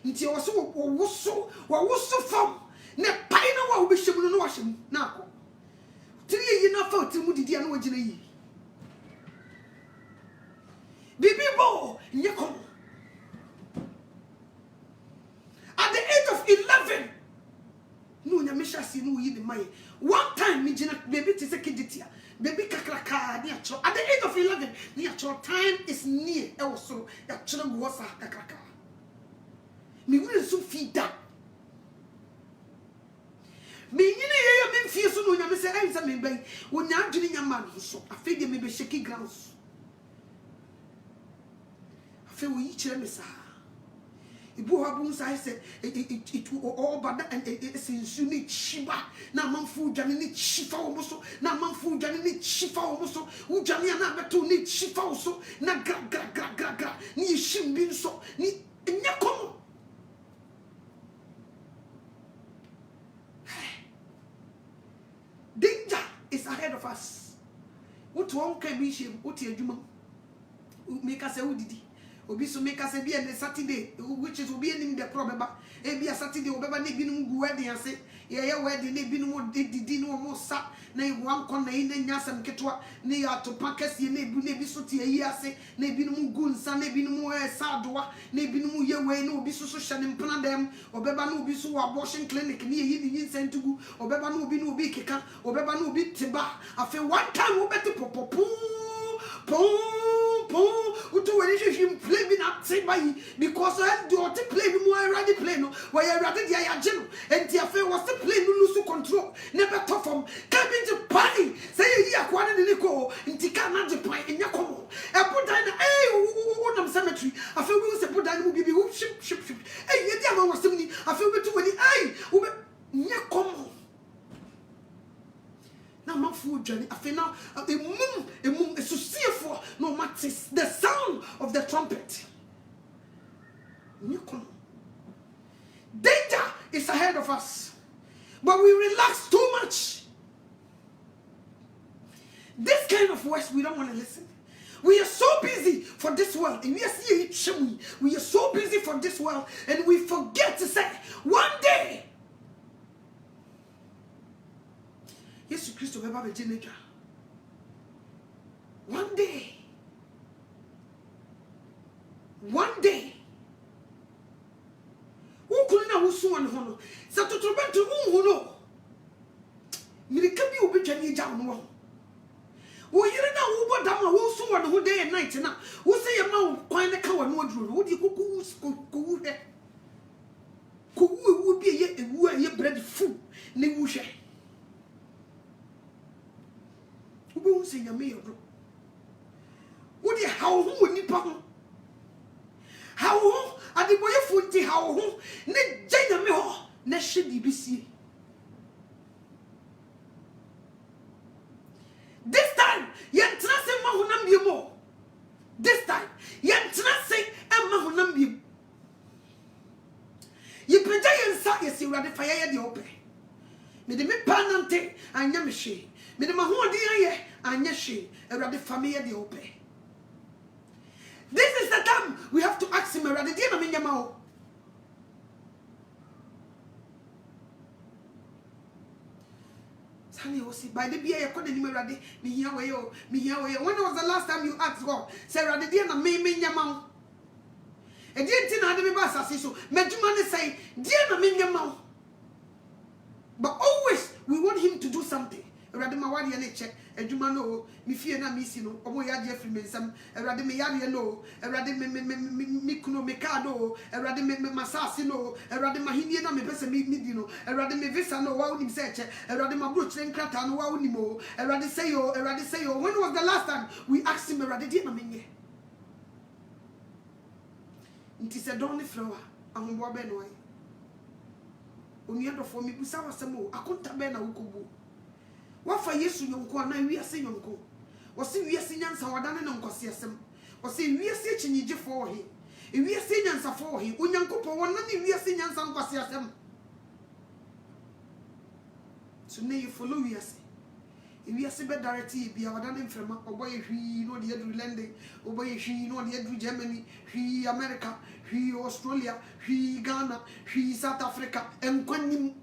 Nti was so from ne paina wa be shemu no washemu na ko. 3 years na fa otimu didi anu wagina yi. Bibibo nyekom. At the age of 11, no nyamisha si no yi the mai. One time me jina baby to say kiditia. Baby kakraka ni acho. At the age of 11, ni acho time is near. E was so ya chira go sa kakraka. Me wure so fida. Me nyine ye me fie so no nyame say enza me ban. Wonya adwene nyama no so. Afi de me be shaky grounds. Afi wo yi kire me sa. Ibu habu say it all bad and it's in shiba na manfu jani ni chifa omoso na manfu jani ni chifa omoso ujani na beto ni chifa oso na gra ni shimbi so ni nyakomo. Danger is ahead of us. What one can be shame what you do make us a didi obi so make us a be on Saturday, which is will be in the problem. A be a Saturday, or never need wedding and say, yeah, wedding, they been more did no more sat, nay one corner in the Yasan Ketua, near to Packers, ye may be so tea, ye say, nay be no good, son, nay be no more sadwa, nay be no year way, no be so shannon plan them, or Beba no be so abortion clinic near you sent to go, or Beba no be no big kicker, or Beba no be timber. I feel one time we better pop. Utu when you play me not say by because I do not play me more ready play no where you rather the agent and the affair was to play no lose control never tough from coming to party say you are quite in the go in Ticana Japan in your come I put down a cemetery I feel we will put down will be ship hey you damn was something I feel better when the come now my food journey I feel now a mum is so fearful no matter the sound of trumpet. Danger is ahead of us, but we relax too much. This kind of words we don't want to listen. We are so busy for this world, and we are so busy for this world, and we forget to say one day, yes, Christ will be teenager. One day, who couldn't have someone who said to Trubent who know? Mirikabi will be Jenny Down. Oh, you know what I'm also one who day and night now. Who say a man quite a cow and wardrobe? Would you go there? Who would be a bread food? Newsha. Who won't say a meal? Would you how would you pardon? How are the boy food? How ne Jana Mill, Nash BBC. This time, Yantrase Mahunambium. This time, Yantrase and Mahunambium. You pay and say, yes, you rather fire the open. Me the me panante, and Yamishi. Me the Mahudia, and Yashi, and rather family the open. This is the time we have to ask him, rather dear Minamao. By the beer, I couldn't even ready. Me here, when was the last time you asked God? Say, rather, dear, na me your mouth. And dear Tina had me bass, so, Medjumani say, dear, na me your mouth. But always, we want him to do something. Rather, my wadi and check, and you know, me fear na missino, or my yard Jeffrey Mason, and rather me yard no, and rather me kuno mecado, and rather me massasino, and rather my Hindian me person me, and rather me visa no wow in search, and rather my brooch and cratan wow anymore, and rather say, when was the last time we asked him, rather dear Mamine? It is a donny flower, and Wabenoy. Only for me, Busawa Samo, I couldn't bear a ukubu. What for yes, you and we are saying uncle. Was see we are seeing and Sawadan and Uncle Siasem. Was see we are searching you for him. If we are seeing answer for him, when Uncle one, we are seeing and Uncle Siasem. So now you follow us. If we are seeing directly, be our done from a boy, he know the Edru Lending, or boy, he know the Edru Germany, he America, he Australia, he Ghana, he South Africa, and Quenim.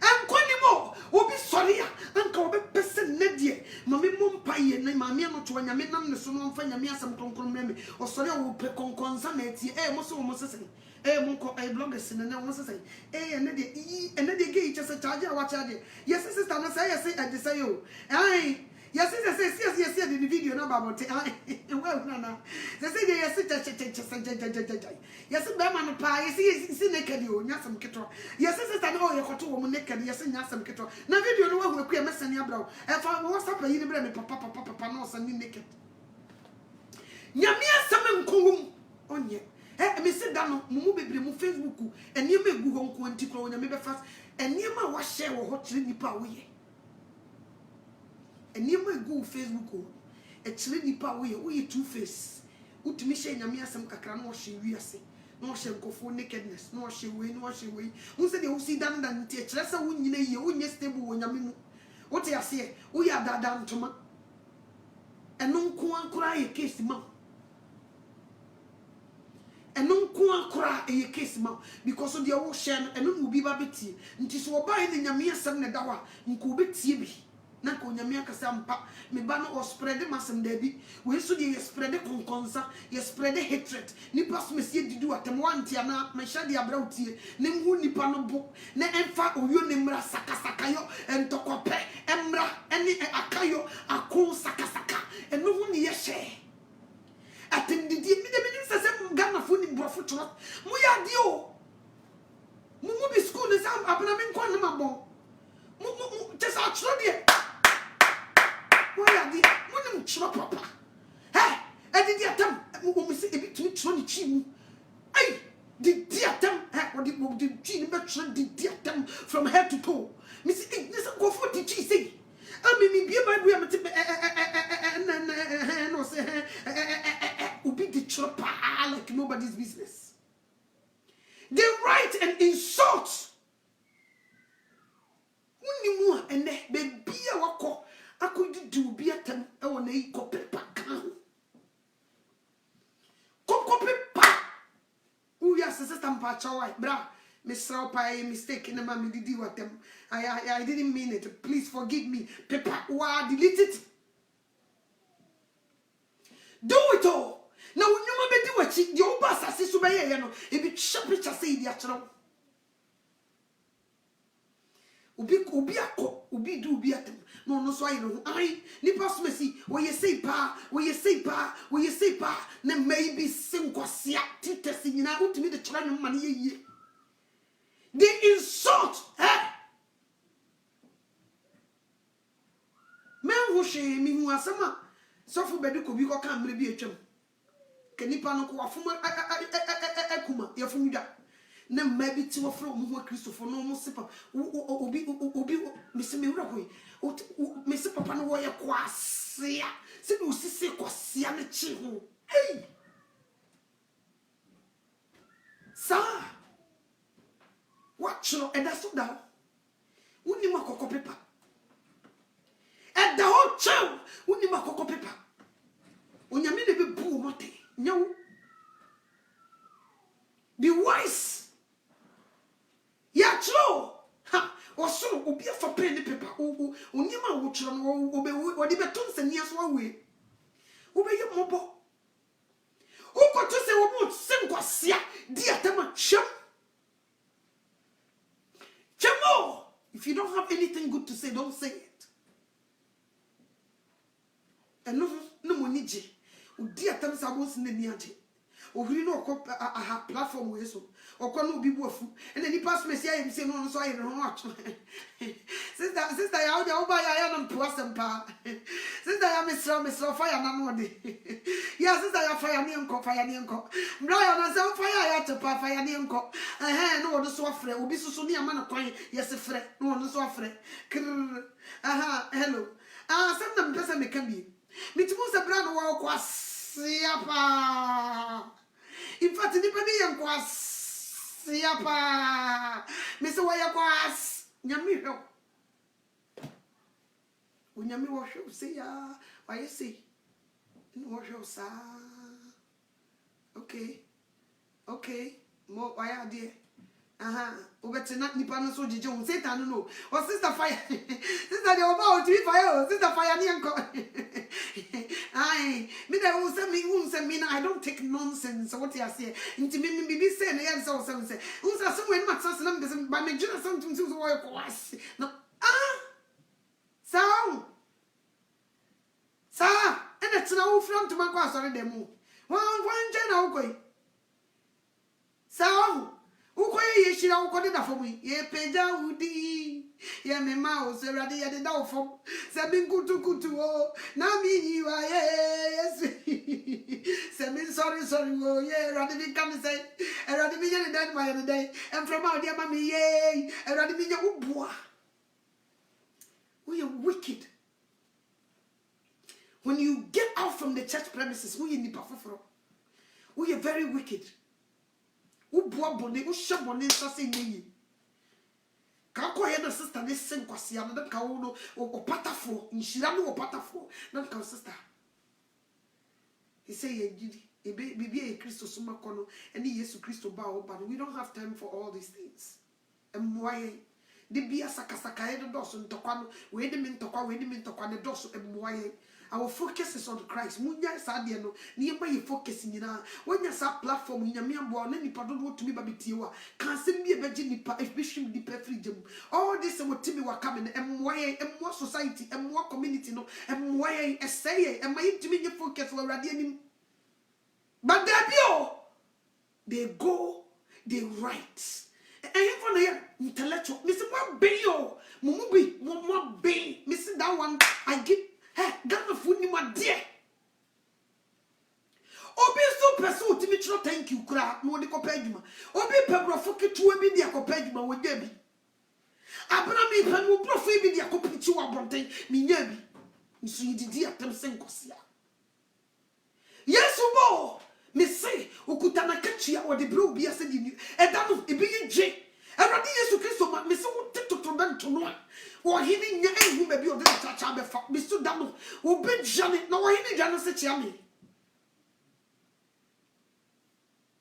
And Quenimo will be sorry, and call a person Nedie, Mammy Mumpay, and Mammy to when you meet some find me some concrete, or sorry, will pay consonate, most almost say, Monco, a bloggers, and I want to say, and then they gave just a charger, watch it. Yes, sister, I say, I desire you. Aye. Yes, yes, in the video number about it. Well, no. They say they are sit. Yes, Berman pie, see naked you, Yasam Kitro. Yes, sister, no, you're two woman naked, yes, and Yasam Kitro. Now, video no one will create mess in your brow. If I was up a unibrand, papa, no, and naked. Yamia Saman Kung on ye. Eh, me sit down, Mumu be Facebook, and you may go home, Quantico, and you may be fast, and you may wash share or hot chili power. And you may go Facebook, a chili power, we two-face. Utimisha Yamia some cacran, no she weasy, no she go for nakedness, no she way, no she way. Who said you see done than teach less a win in a year, when you stable when Yamin. What I say, we are that down to ma. And no one cry a case, ma. And no one cry a case, ma, because of the ocean and no will be babity. And tis what by the Yamia some dawa, and could be tibi. Nanko nyamia kasampa me ba no spread masem dabi we so dey spread konkonsa ye spread hatred nipa so mesie didu atem wantia na me hye de abrawtie ne hu nipa no bo na emfa oyo ne mra sakasaka yo entokope emra eni akayo akon sakasaka eno hu ne ye hye atendidi mi de me sese Ghana fo ni brofo tro mo ya di o mo bi school ne sam abna me nkwa ne mabon mo just atro de why are the money chop papa? Hey, I did the attempt. We say a bit to Tony Chin. Hey, the attempt, or the chin veteran did the attempt from head to toe. Miss Ignis go for the cheese. I mean, be my way, and no say, like nobody's business. They write and insult. Unimua and baby wako. I could do be at them. I want to copy pack. Copy pack. Oh, yes, sister Pacha, bra. Miss Raupa, mistake in the mammy did what them. I didn't mean it. Please forgive me. Paper, delete it. Do it all. Now, when you may do what your boss has to be, if it's sharp, it's a say the actual. Ubi do be at them. No, so I know. I, Nipas Messi, where you say pa, then maybe sing was ya, testing you out to me the children money. They insult, Men who shame me who are summer. So for Beduko, we can't be a chum. Can you pano kuma, your familia? Ne maybe to a from who Christopher no sipper, Obi, Mr. Miracle, Mr. Papa no way a quasia, said you see quasia the chihu. Hey, sir, what you and that's so down. Wouldn't you cocoa paper? At the whole child, wouldn't you cocoa paper? When you mean to be poor, what? No, be wise. Yeah, true. Ha, or so will be for penny paper. Oh, Nima will try obey what the batons and years one way. Obey your mobile. Who got to say what would sing was ya, dear Tama Chum? Chamo, if you don't have anything good to say, don't say it. And no money, dear Tams, I was in the niaji. Or we know a platform with so. Or can be worth, and then he passed me saying, no, so I don't watch. Sister, I don't buy I am to us and pa. Sister, I am Mr. Fire, no day. Yes, sister, I fire Nianco, Brian, I saw fire to pa fire Nianco. A hand or the software will be so near man of coin. Yes, a friend, no one the software. Aha, hello. Some person can be. Mitmusa brand walk was siapa. In fact, the penny was. Siapa, Mr. Wayakwas, Yamiro. When Yami wash you say, why you see? Wash your sa. Okay, more why are dear? Over not Nippon so Jones, say, I don't know. Or sister fire, sister, you're about to be fire, sister fire, aye, me that will send me, won't send me. I don't take nonsense. What you say, into me, be saying, and so say, who's a somewhere much as numbers by me, just something to work was. No, so, sir, and it's no front to my class on the moon. One general going. So, who she don't got it for me? Ye pay down, ye me mouse, ready at the door for Sabin good to oh, now me you are yes. Sabin sorry, oh, yeah, rather be come and say, and rather be dead by the day, and from out dear mammy, yea, and rather be your boy. We are wicked. When you get out from the church premises, we in the buffer. We are very wicked. Who boy bonnet, who shop on this assassin me. Kako hear the sister, this same Quasian, that Kauno or Patafo, in Shirano or Patafo, not our sister. He say, a baby a Christo Sumacono, and he is to Christo Bao, but we don't have time for all these things. And why? The Bia Sakasaka, the Dawson Tokano, wait a minute, the Dawson, and why? Our focus is on Christ. Munya Sadiano, nearby you focusing in when you saw platform in your mere born, any pardon to me, Babitiwa, can't send me a virgin, if Bishop the Perfridium. All this and what Timmy were coming, and why, and more society, and more community, no, and why I say, and my intimate focus were radiating. But they go, they write. And even here, intellectual, Mr. Mwabeyo, Mumubi, Mwabe, Mr. That one, I get. Hey, Ghana food ni my dear. Obi so person to me thank you kra no de kopeduma. Obi pebro foke tuwe bi de kopeduma wo dia bi. Abra mi pan wo brofo bi de kopiti wo abronten mi nya bi. Nso yididi atem senkosia. Yesu bo, me chia or the bro be said you and that of a big J. And I did Christo, Miss Totoban to know. Or he didn't know who may be on the touch. Mr. Damo, or Ben Janet, no, I didn't Janet Yami.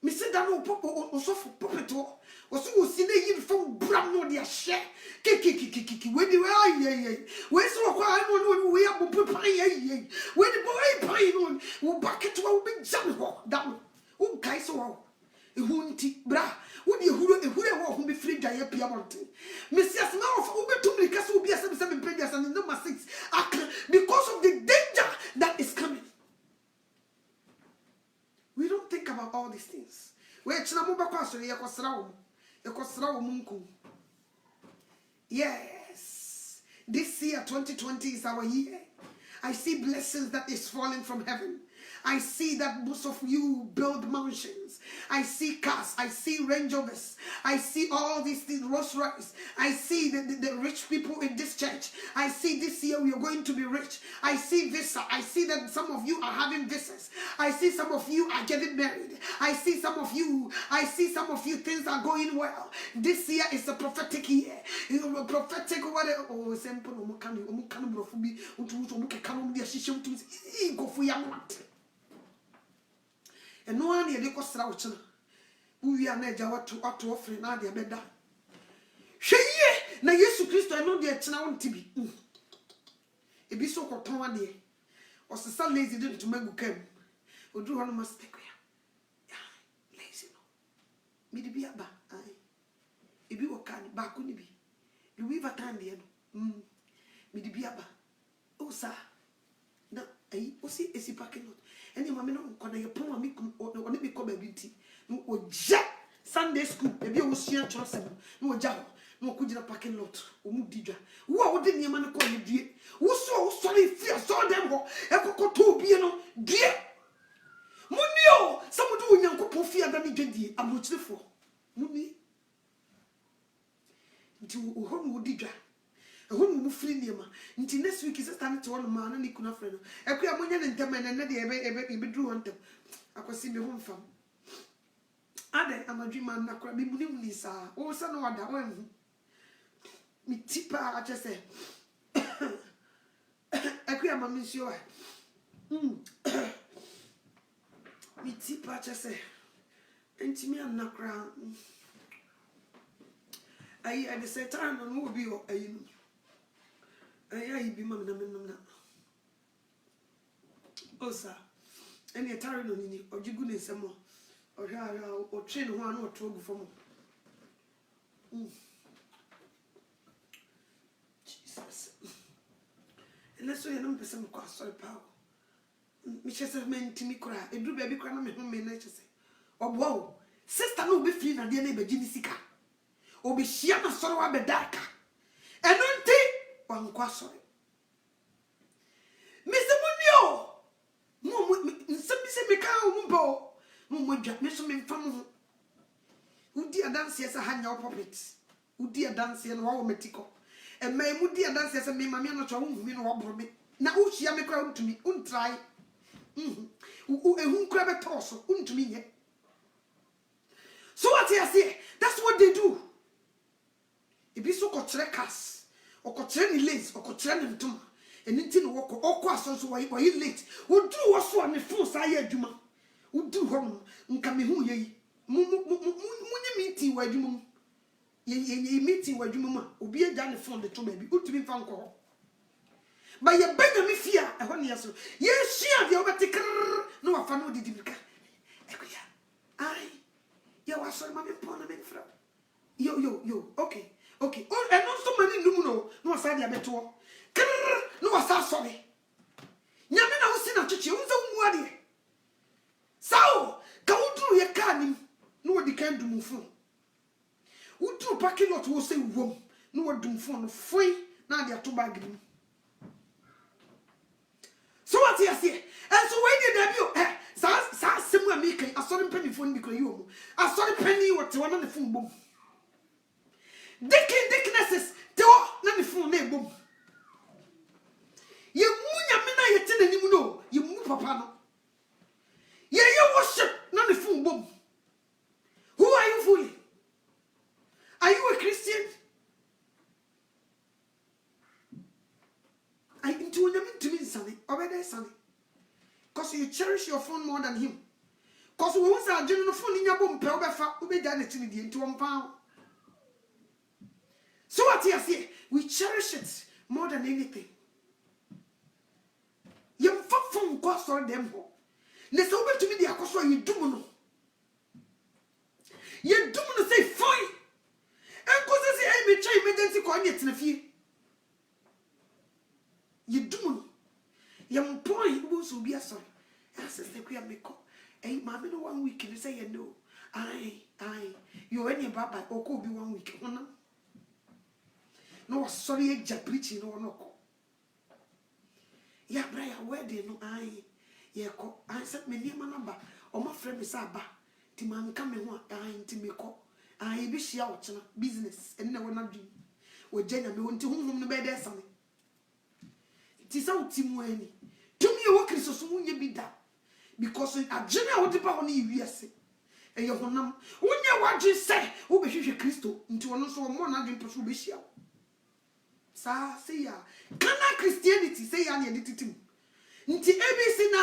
Mr. Dano Popo or so for Popeto, or so was in a from Bram, their share. Kiki, when you are ye. Where's so I we are pie, when the boy pine on, will bucket to our big jump, down. Oh, Kaiso, a hunty, bra, would you who be free Jaya Piamonte? Mrs. Mouth, over to me, because will be a 7 pages and number 6, because of the danger that is coming. We don't think about all these things. Yes, this year 2020 is our year. I see blessings that is falling from heaven. I see that most of you build mansions. I see cars. I see Range Rovers. I see all these things, Rolls Royce. I see the rich people in this church. I see this year we are going to be rich. I see visa. I see that some of you are having visas. I see some of you are getting married. I see some of you things are going well. This year is a prophetic year. Prophetic oh simple and no one here because Rauchana. We are never to offer Nadia Beda. She na Yesu Christo, I know the China to be. It be so called one day. Or some lazy didn't to make came. Or do one mistake. Lazy no. Me be a ba. If you can back on be. You weave a time the end. Me be a ba. Oh, sir. No, I see a parking lot. Any mamma no kona ye pon ami oni bi ko ba binti no oja Sunday school e bi o sua chosem no oja ho no okugina parking lot o mu didwa wo a wo de niam no ko ye due wo so re fi so dem ho e kokoto bie no due muni o samudu onyankopon fi ada ni dwadie amochirefo muni nti o ho no didwa ehun mu free niam nti next week is stand to one man na ni kuna frɛ no ekua monya ne ntem na de ebe dru ntem akwasi be ho mfam ade amadwi man na kora me muni saa o se no wada wan mi tipa a chese ekua ma mi sio mi tipa chese ntimi an na kora ayi at the same time no will be ayi no ayi bi mam na osa eni etare no ni ojigu ne nsemo ohara o train ho an o to ogu fo mo Jesus ene so ye no pese me kwa sorry pa mi chese menti mi kura edru ba bi kura na me ho me na chese obo o sister no be free na de na be gini sika obi hia na soro wa be daka eno nti wankwa sorry misemunio mo nsemi se meka o mbo mo dwa me so me mfam ho udi adanse esa hanya puppet udi adanse no wa metiko e mai mudi adanse esa me mame no twa wo humi no wa bro me na o hia me kra untumi untrai ehun kra be toso untumi nye so what you say that's what they do ibi so ko kire kas o ko kire ni lace o ko kire ni ntoma enti no woko okwa so so why late wodu wo so ne fun sa ya adwuma wodu ho nka me hu yeyi munyi meeting wa adwuma ye meeting wa adwuma ma obi agya ne fun de to ba bi utumi fa nko ba ye benya me fia e ho ne yaso ye hia de obetikr no wa fa no didibika ekuya ai ye wa so ma me pon na me fra yo okay oh and also many no sa dia beto no wasa sorry nyame na wo si na twetwe unza mu ade sao ka udru ye kanim no wodi kan dumufo udru parking lot wo se wom no wodumfo no foi na ade ato bag nim so what you say and so when you debut sa semu amika asori penifo ni ko yiwo asori penny wote wana ne fun bom dicknesses te o na ne fun na ebom ye munya me na ye tena nimu no ye mu papa no ye worship na ne fun bom Sunday. Because you cherish your phone more than him. Because we want to general phone in your boom, ube done it into 1 pound. So what you say? We cherish it more than anything. You phone cost all them. Let's open to me the acoso you do no. You do not say fine. And cause I say I may try emergency coordinates in a few. You do no. Young boy will be a son. As a secretary make up. Ain't mammy no 1 week and say you know. Aye. You're any baba or could be 1 week. No, sorry, Jack preaching or no. Yeah, Brian, where they know I. Yeah, I said me near my number. Or my friend is Abba. The man coming one, I ain't to me call. I be she out business and no one not do. Or Jenna, me want to whom the bed there something. It is out Timwani. To me, a worker so soon you be that. Because a general what the power need, yes. And your home, when you what you say, who be you Christo into an also more than pursue be shell. Sa say ya. Kana Christianity say ya near the team. Nti ABC na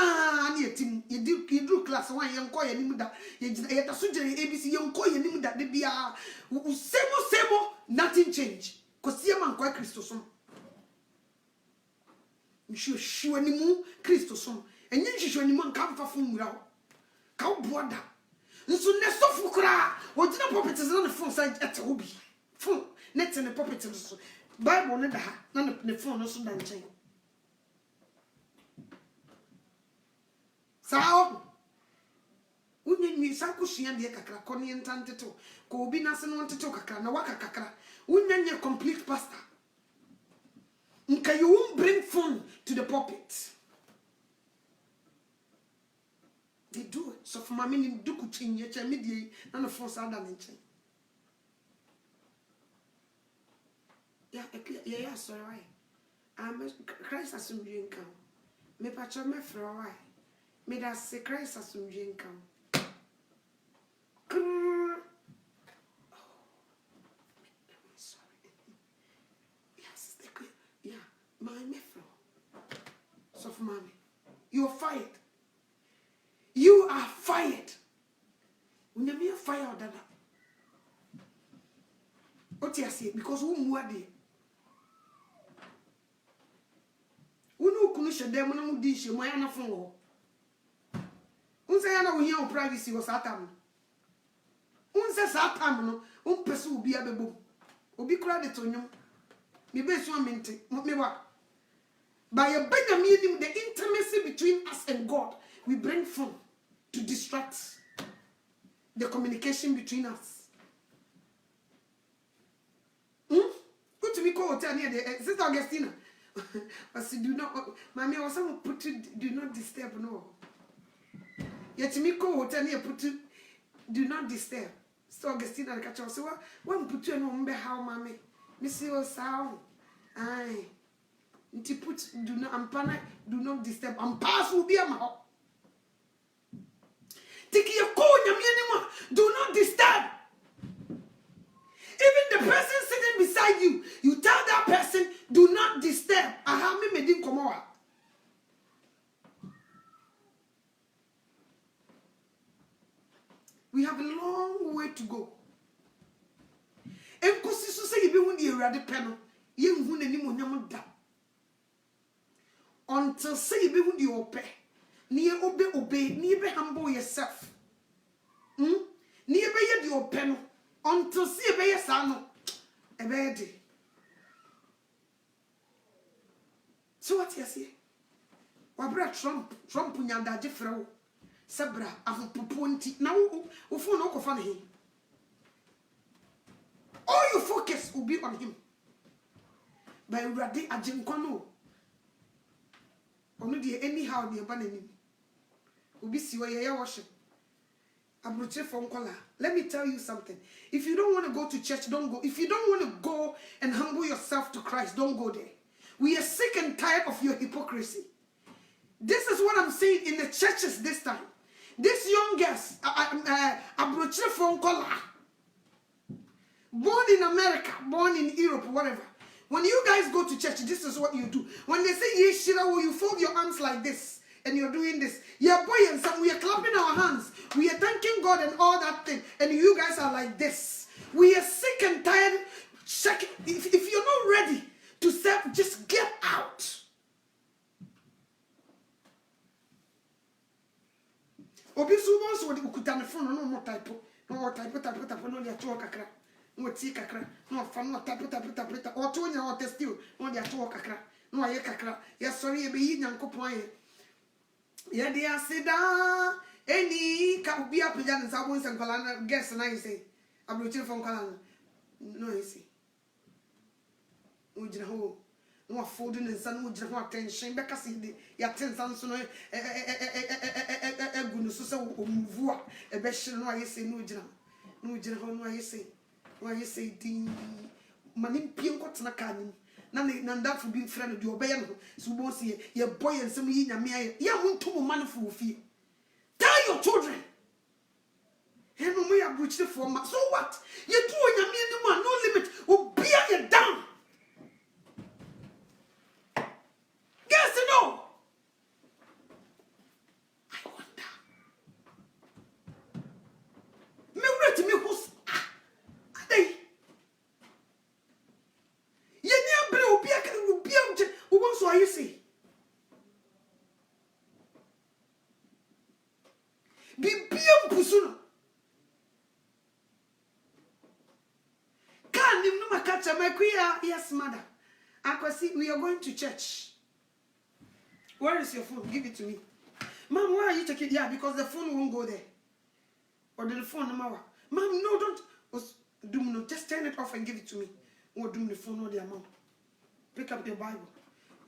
near team. You do class 1 young coy and him that yet a soldier ABC young coy and him that they be a semo nothing change. Cause see a man quite Christosom. You should any more Christosom. And then she should any man come for phone without cow brother. And so next of Fukra, what did the puppet is on the phone side at Obi? Phone, nets and the puppet. Bible never had none of the phone also than chain. Sao Union me Sakushi and the Kakrakoni and Tanteto, Kobi Nasan wanted to Kakra, Nawaka Kakra, Union your complete pastor. Nka you won't bring phone to the pulpit. They do it. So for my meaning, do could change your media and the force out than chain. Yeah, sorry. I'm a Christ as soon you come. Me patch me for a while. Me that say Christ as soon you come. Sorry. Yes, yeah, my mefro. So for mommy, you're fired. You are fired. When you are fired, Dada. What you say? Because who more there? Unu kunisha dem na mudishe moya na fun. Unse ya na wo hia privacy wo satam. Unse satam no, unpese obi abebo. Obi kura de tonyum. Me be so amente, me wa. By a Benjamin, the intimacy between us and God, we bring phone to distract the communication between us. Go to me call hotel near the Sister Augustina. But do not, Mammy, or someone put it, do not disturb, no. Yet to me call hotel near put it, do not disturb. So Augustina, the catcher, so one put you on how, Mammy, Missy or sound. Aye. To put, do not, Ampana, do not disturb. Pass will be a mouth. Take your call, Yamima, do not disturb. Even the person sitting beside you, you tell that person, do not disturb. Aha, me medin komoa. We have a long way to go. Enkosi so say be hu the erade pe no, ye hu nani mo nyam da. Until say be hu the ope. Ni ye obey, ni be humble yourself. Ni be ye the ope no. Until see a bear son, a bed. So what you say? Wabra Trump Punyanda Jeffro, Sabra, Afu Pupunti, now, Ufu no fan him. All your focus will be on him. By Radi Ajinkono. Only anyhow the abandoning. Ubi siwa ya worship. Let me tell you something. If you don't want to go to church, don't go. If you don't want to go and humble yourself to Christ, don't go there. We are sick and tired of your hypocrisy. This is what I'm saying in the churches this time. This young girls, born in America, born in Europe, whatever. When you guys go to church, this is what you do. When they say Yeshirawo, you fold your arms like this. And you're doing this. Yeah, boy, and some we are clapping our hands. We are thanking God and all that thing. And you guys are like this. We are sick and tired. Check. If you're not ready to serve, just get out. Obi sumo so we kuta ne phone no more type. No type no dia to kakra. No ti kakra. No fa no type. O to nya o test you. No dia to kakra. No aye kakra. Ya sorry e be yi nyankopon aye. Ya dia sida eni ka obi apja ne sabon san kwala na guess na you say. Abrochi phone kwala no you say. Ujira ho. No folding and sun would have attention because ya tensan so no gunu so se move a beshin no say no jina ho no say din manim pien ko tena ka nim na that for being friend do obey no so bo say ye boy and some yi nyame ya muntu mo man for fie tell your children he no me abrochi for ma so what ye do nyame ni no limit obi ya down. Yes or no? I wonder. Me ready me who's they? Ye ni abre obi aka obi amje wo so ayi say. Bibiam pusuno. Kan nim no makacha makuya yes mother. Akwasi we are going to church. Where is your phone? Give it to me. Mom, why are you taking it? Yeah, because the phone won't go there. Or the phone number. Mom, no, don't. No, just turn it off and give it to me. Or do the phone or their mom. Pick up the Bible.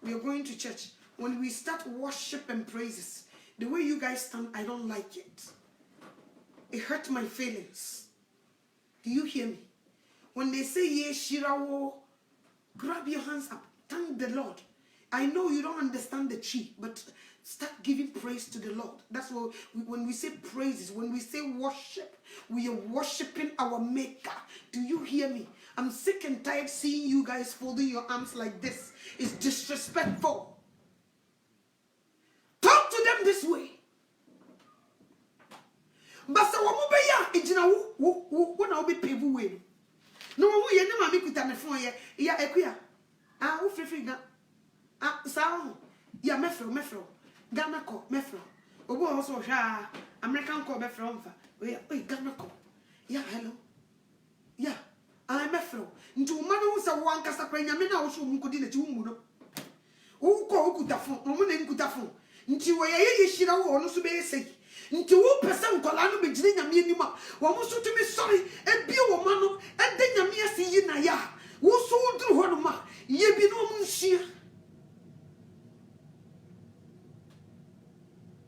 We are going to church. When we start worship and praises, the way you guys stand, I don't like it. It hurt my feelings. Do you hear me? When they say, "Ye Shirawo," grab your hands up. Thank the Lord. I know you don't understand the tree, but start giving praise to the Lord. That's what when we say praises, when we say worship, we are worshiping our Maker. Do you hear me? I'm sick and tired seeing you guys folding your arms like this. It's disrespectful. Talk to them this way. But so what be ya? Ijina wo na obi pevu we. No wo ye na mami kuta me phone ye. Ya ekuya. Ah wo free ga. Ah, sao? Ya mefro. Ghana ko mefro. Obo also hwa American ko mefro mfa. We Ghana ko. Ya hello. Ya. I mefro. Nti umano wo se wo ankasa kwa nyame na wo so mu kodi na ti wo no. Wo ko okuta fon, wo na nkuta fon. Nti wo ye yeshira wo no so be yesei. Nti wo pese nkola no be gire nyame anima. Wo mo so tumi sori ebie wo ma no e de nyame asi yi na ya. Wo so wodru ho no ma. Ye bi no mu nhia.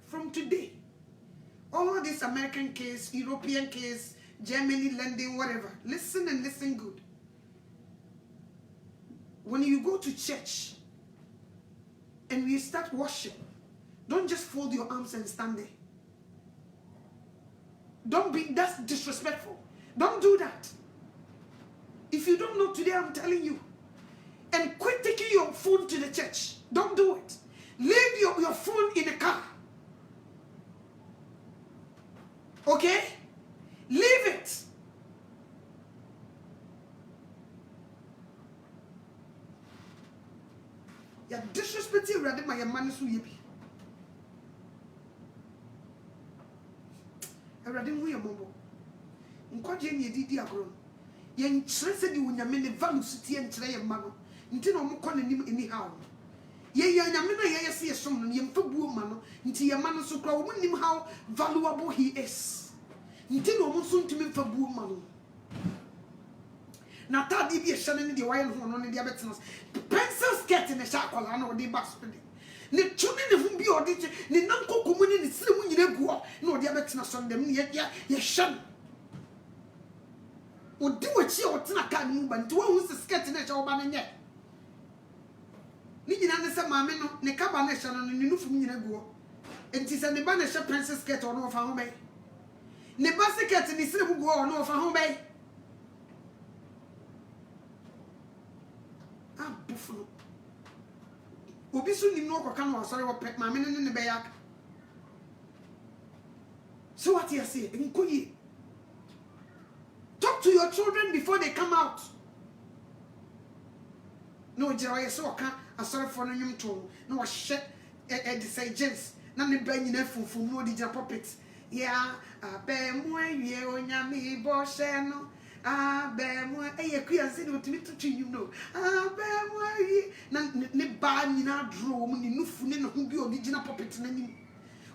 From today, all this American case, European case, Germany, London, whatever, listen and listen good. When you go to church and we start worship, don't just fold your arms and stand there. Don't be, that's disrespectful. Don't do that. If you don't know today, I'm telling you. And quit taking your phone to the church. Don't do it. Leave your phone in the car. Okay? Leave it. You're disrespecting rather my man so yebi. Rather who your mumbo. Nkwaje ni didi agro. Ye nkyere se di wonyame ne value sutie nkyere ye mano. Nti na omukọ nanim anyhow. Ye nyame na ye yesi yesom no ye mfa buo ma no. Nti ye mano so kra wo nim how valuable he is. Nti na omo so ntimi mfa buo ma no. Na ta di bi ehye ne de waye no no ne de abetena. Pencil skirt ne sha akwala na odi ba so de. Ne tuni ne hu bi odi ne nan kokomu ne sire mu nyire guo na odi abetena so dem ne ye hye. Odi wachi o tena ka mu ba nti wo hu skirt ne sha oba ne nye. Ni nyina ne se maame no ne kaba ne hye no ne nufu nyire guo. Enti se ne ba ne hye pencil skirt o no fa ho be. Ne ba skirt ne sire mu guo o no fa ho be. Buffalo. Obisu ni no ko kan wa sorry wo pet ma me ne be yak. So what you say? Nkoyi. Talk to your children before they come out. No, Jerry, so can I sorry for no nyum to. No shit the say James. Na me ba nyina funfun no di ja puppet. Yeah, be mo awie onyame bo she no. Be mo eye kuya se no timi to twin you know. Be mo awie na ne ba nyina draw mu ni nufu ne no bi original puppet na nim.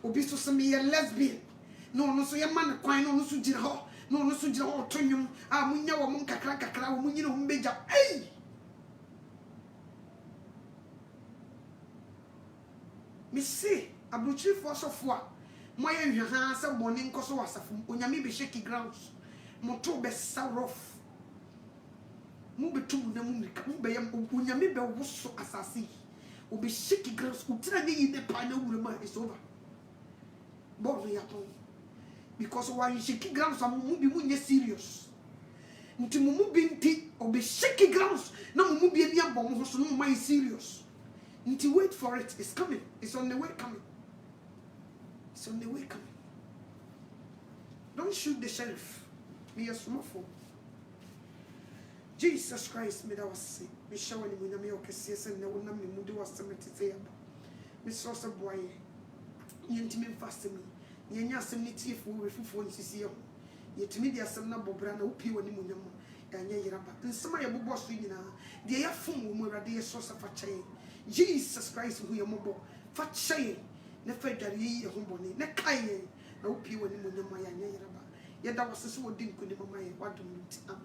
Obi so se me lesbian. No so ye man kwan no so gina ho. No so gina ho to nwum. Munya wo mun kakra wo munyina ho beja. Ei! Me say abrochi for so for moye hwahan se boni nkoso wasafo onyame be shaky grounds moto be rough mu betum na mu nika mu be yam onyame be woso asase obi shaky grounds utira ne yi ne pa na wure ma is over ball ya to because why shaky grounds mu bi mu nye serious nti mu bi nti obi shaky grounds na mu bi eni abom ho so no mai serious nti wait for it, it's coming, it's on the way coming. It's on the way coming. Don't shoot the sheriff. Be a small fool. Jesus Christ, me that was sick. Me shower ni muna me okesiye and na me mudu was cemetery. Me source of boy. Yenti me fast me. Yenya asem ni tie fu we fufu nsisi ye. Yetimi dia asem na bobra na upi woni munya mo. Yanya yiraba. Nsema ye bobo so nyina. De ya fum wo mu rade ye source of achaye. Jesus Christ who you mobo fa chaye na fa dware ye ho boni na kaye na upi woni munya mo yanya yiraba. Ye da was so odin ko ni mama ye wadum nti amen.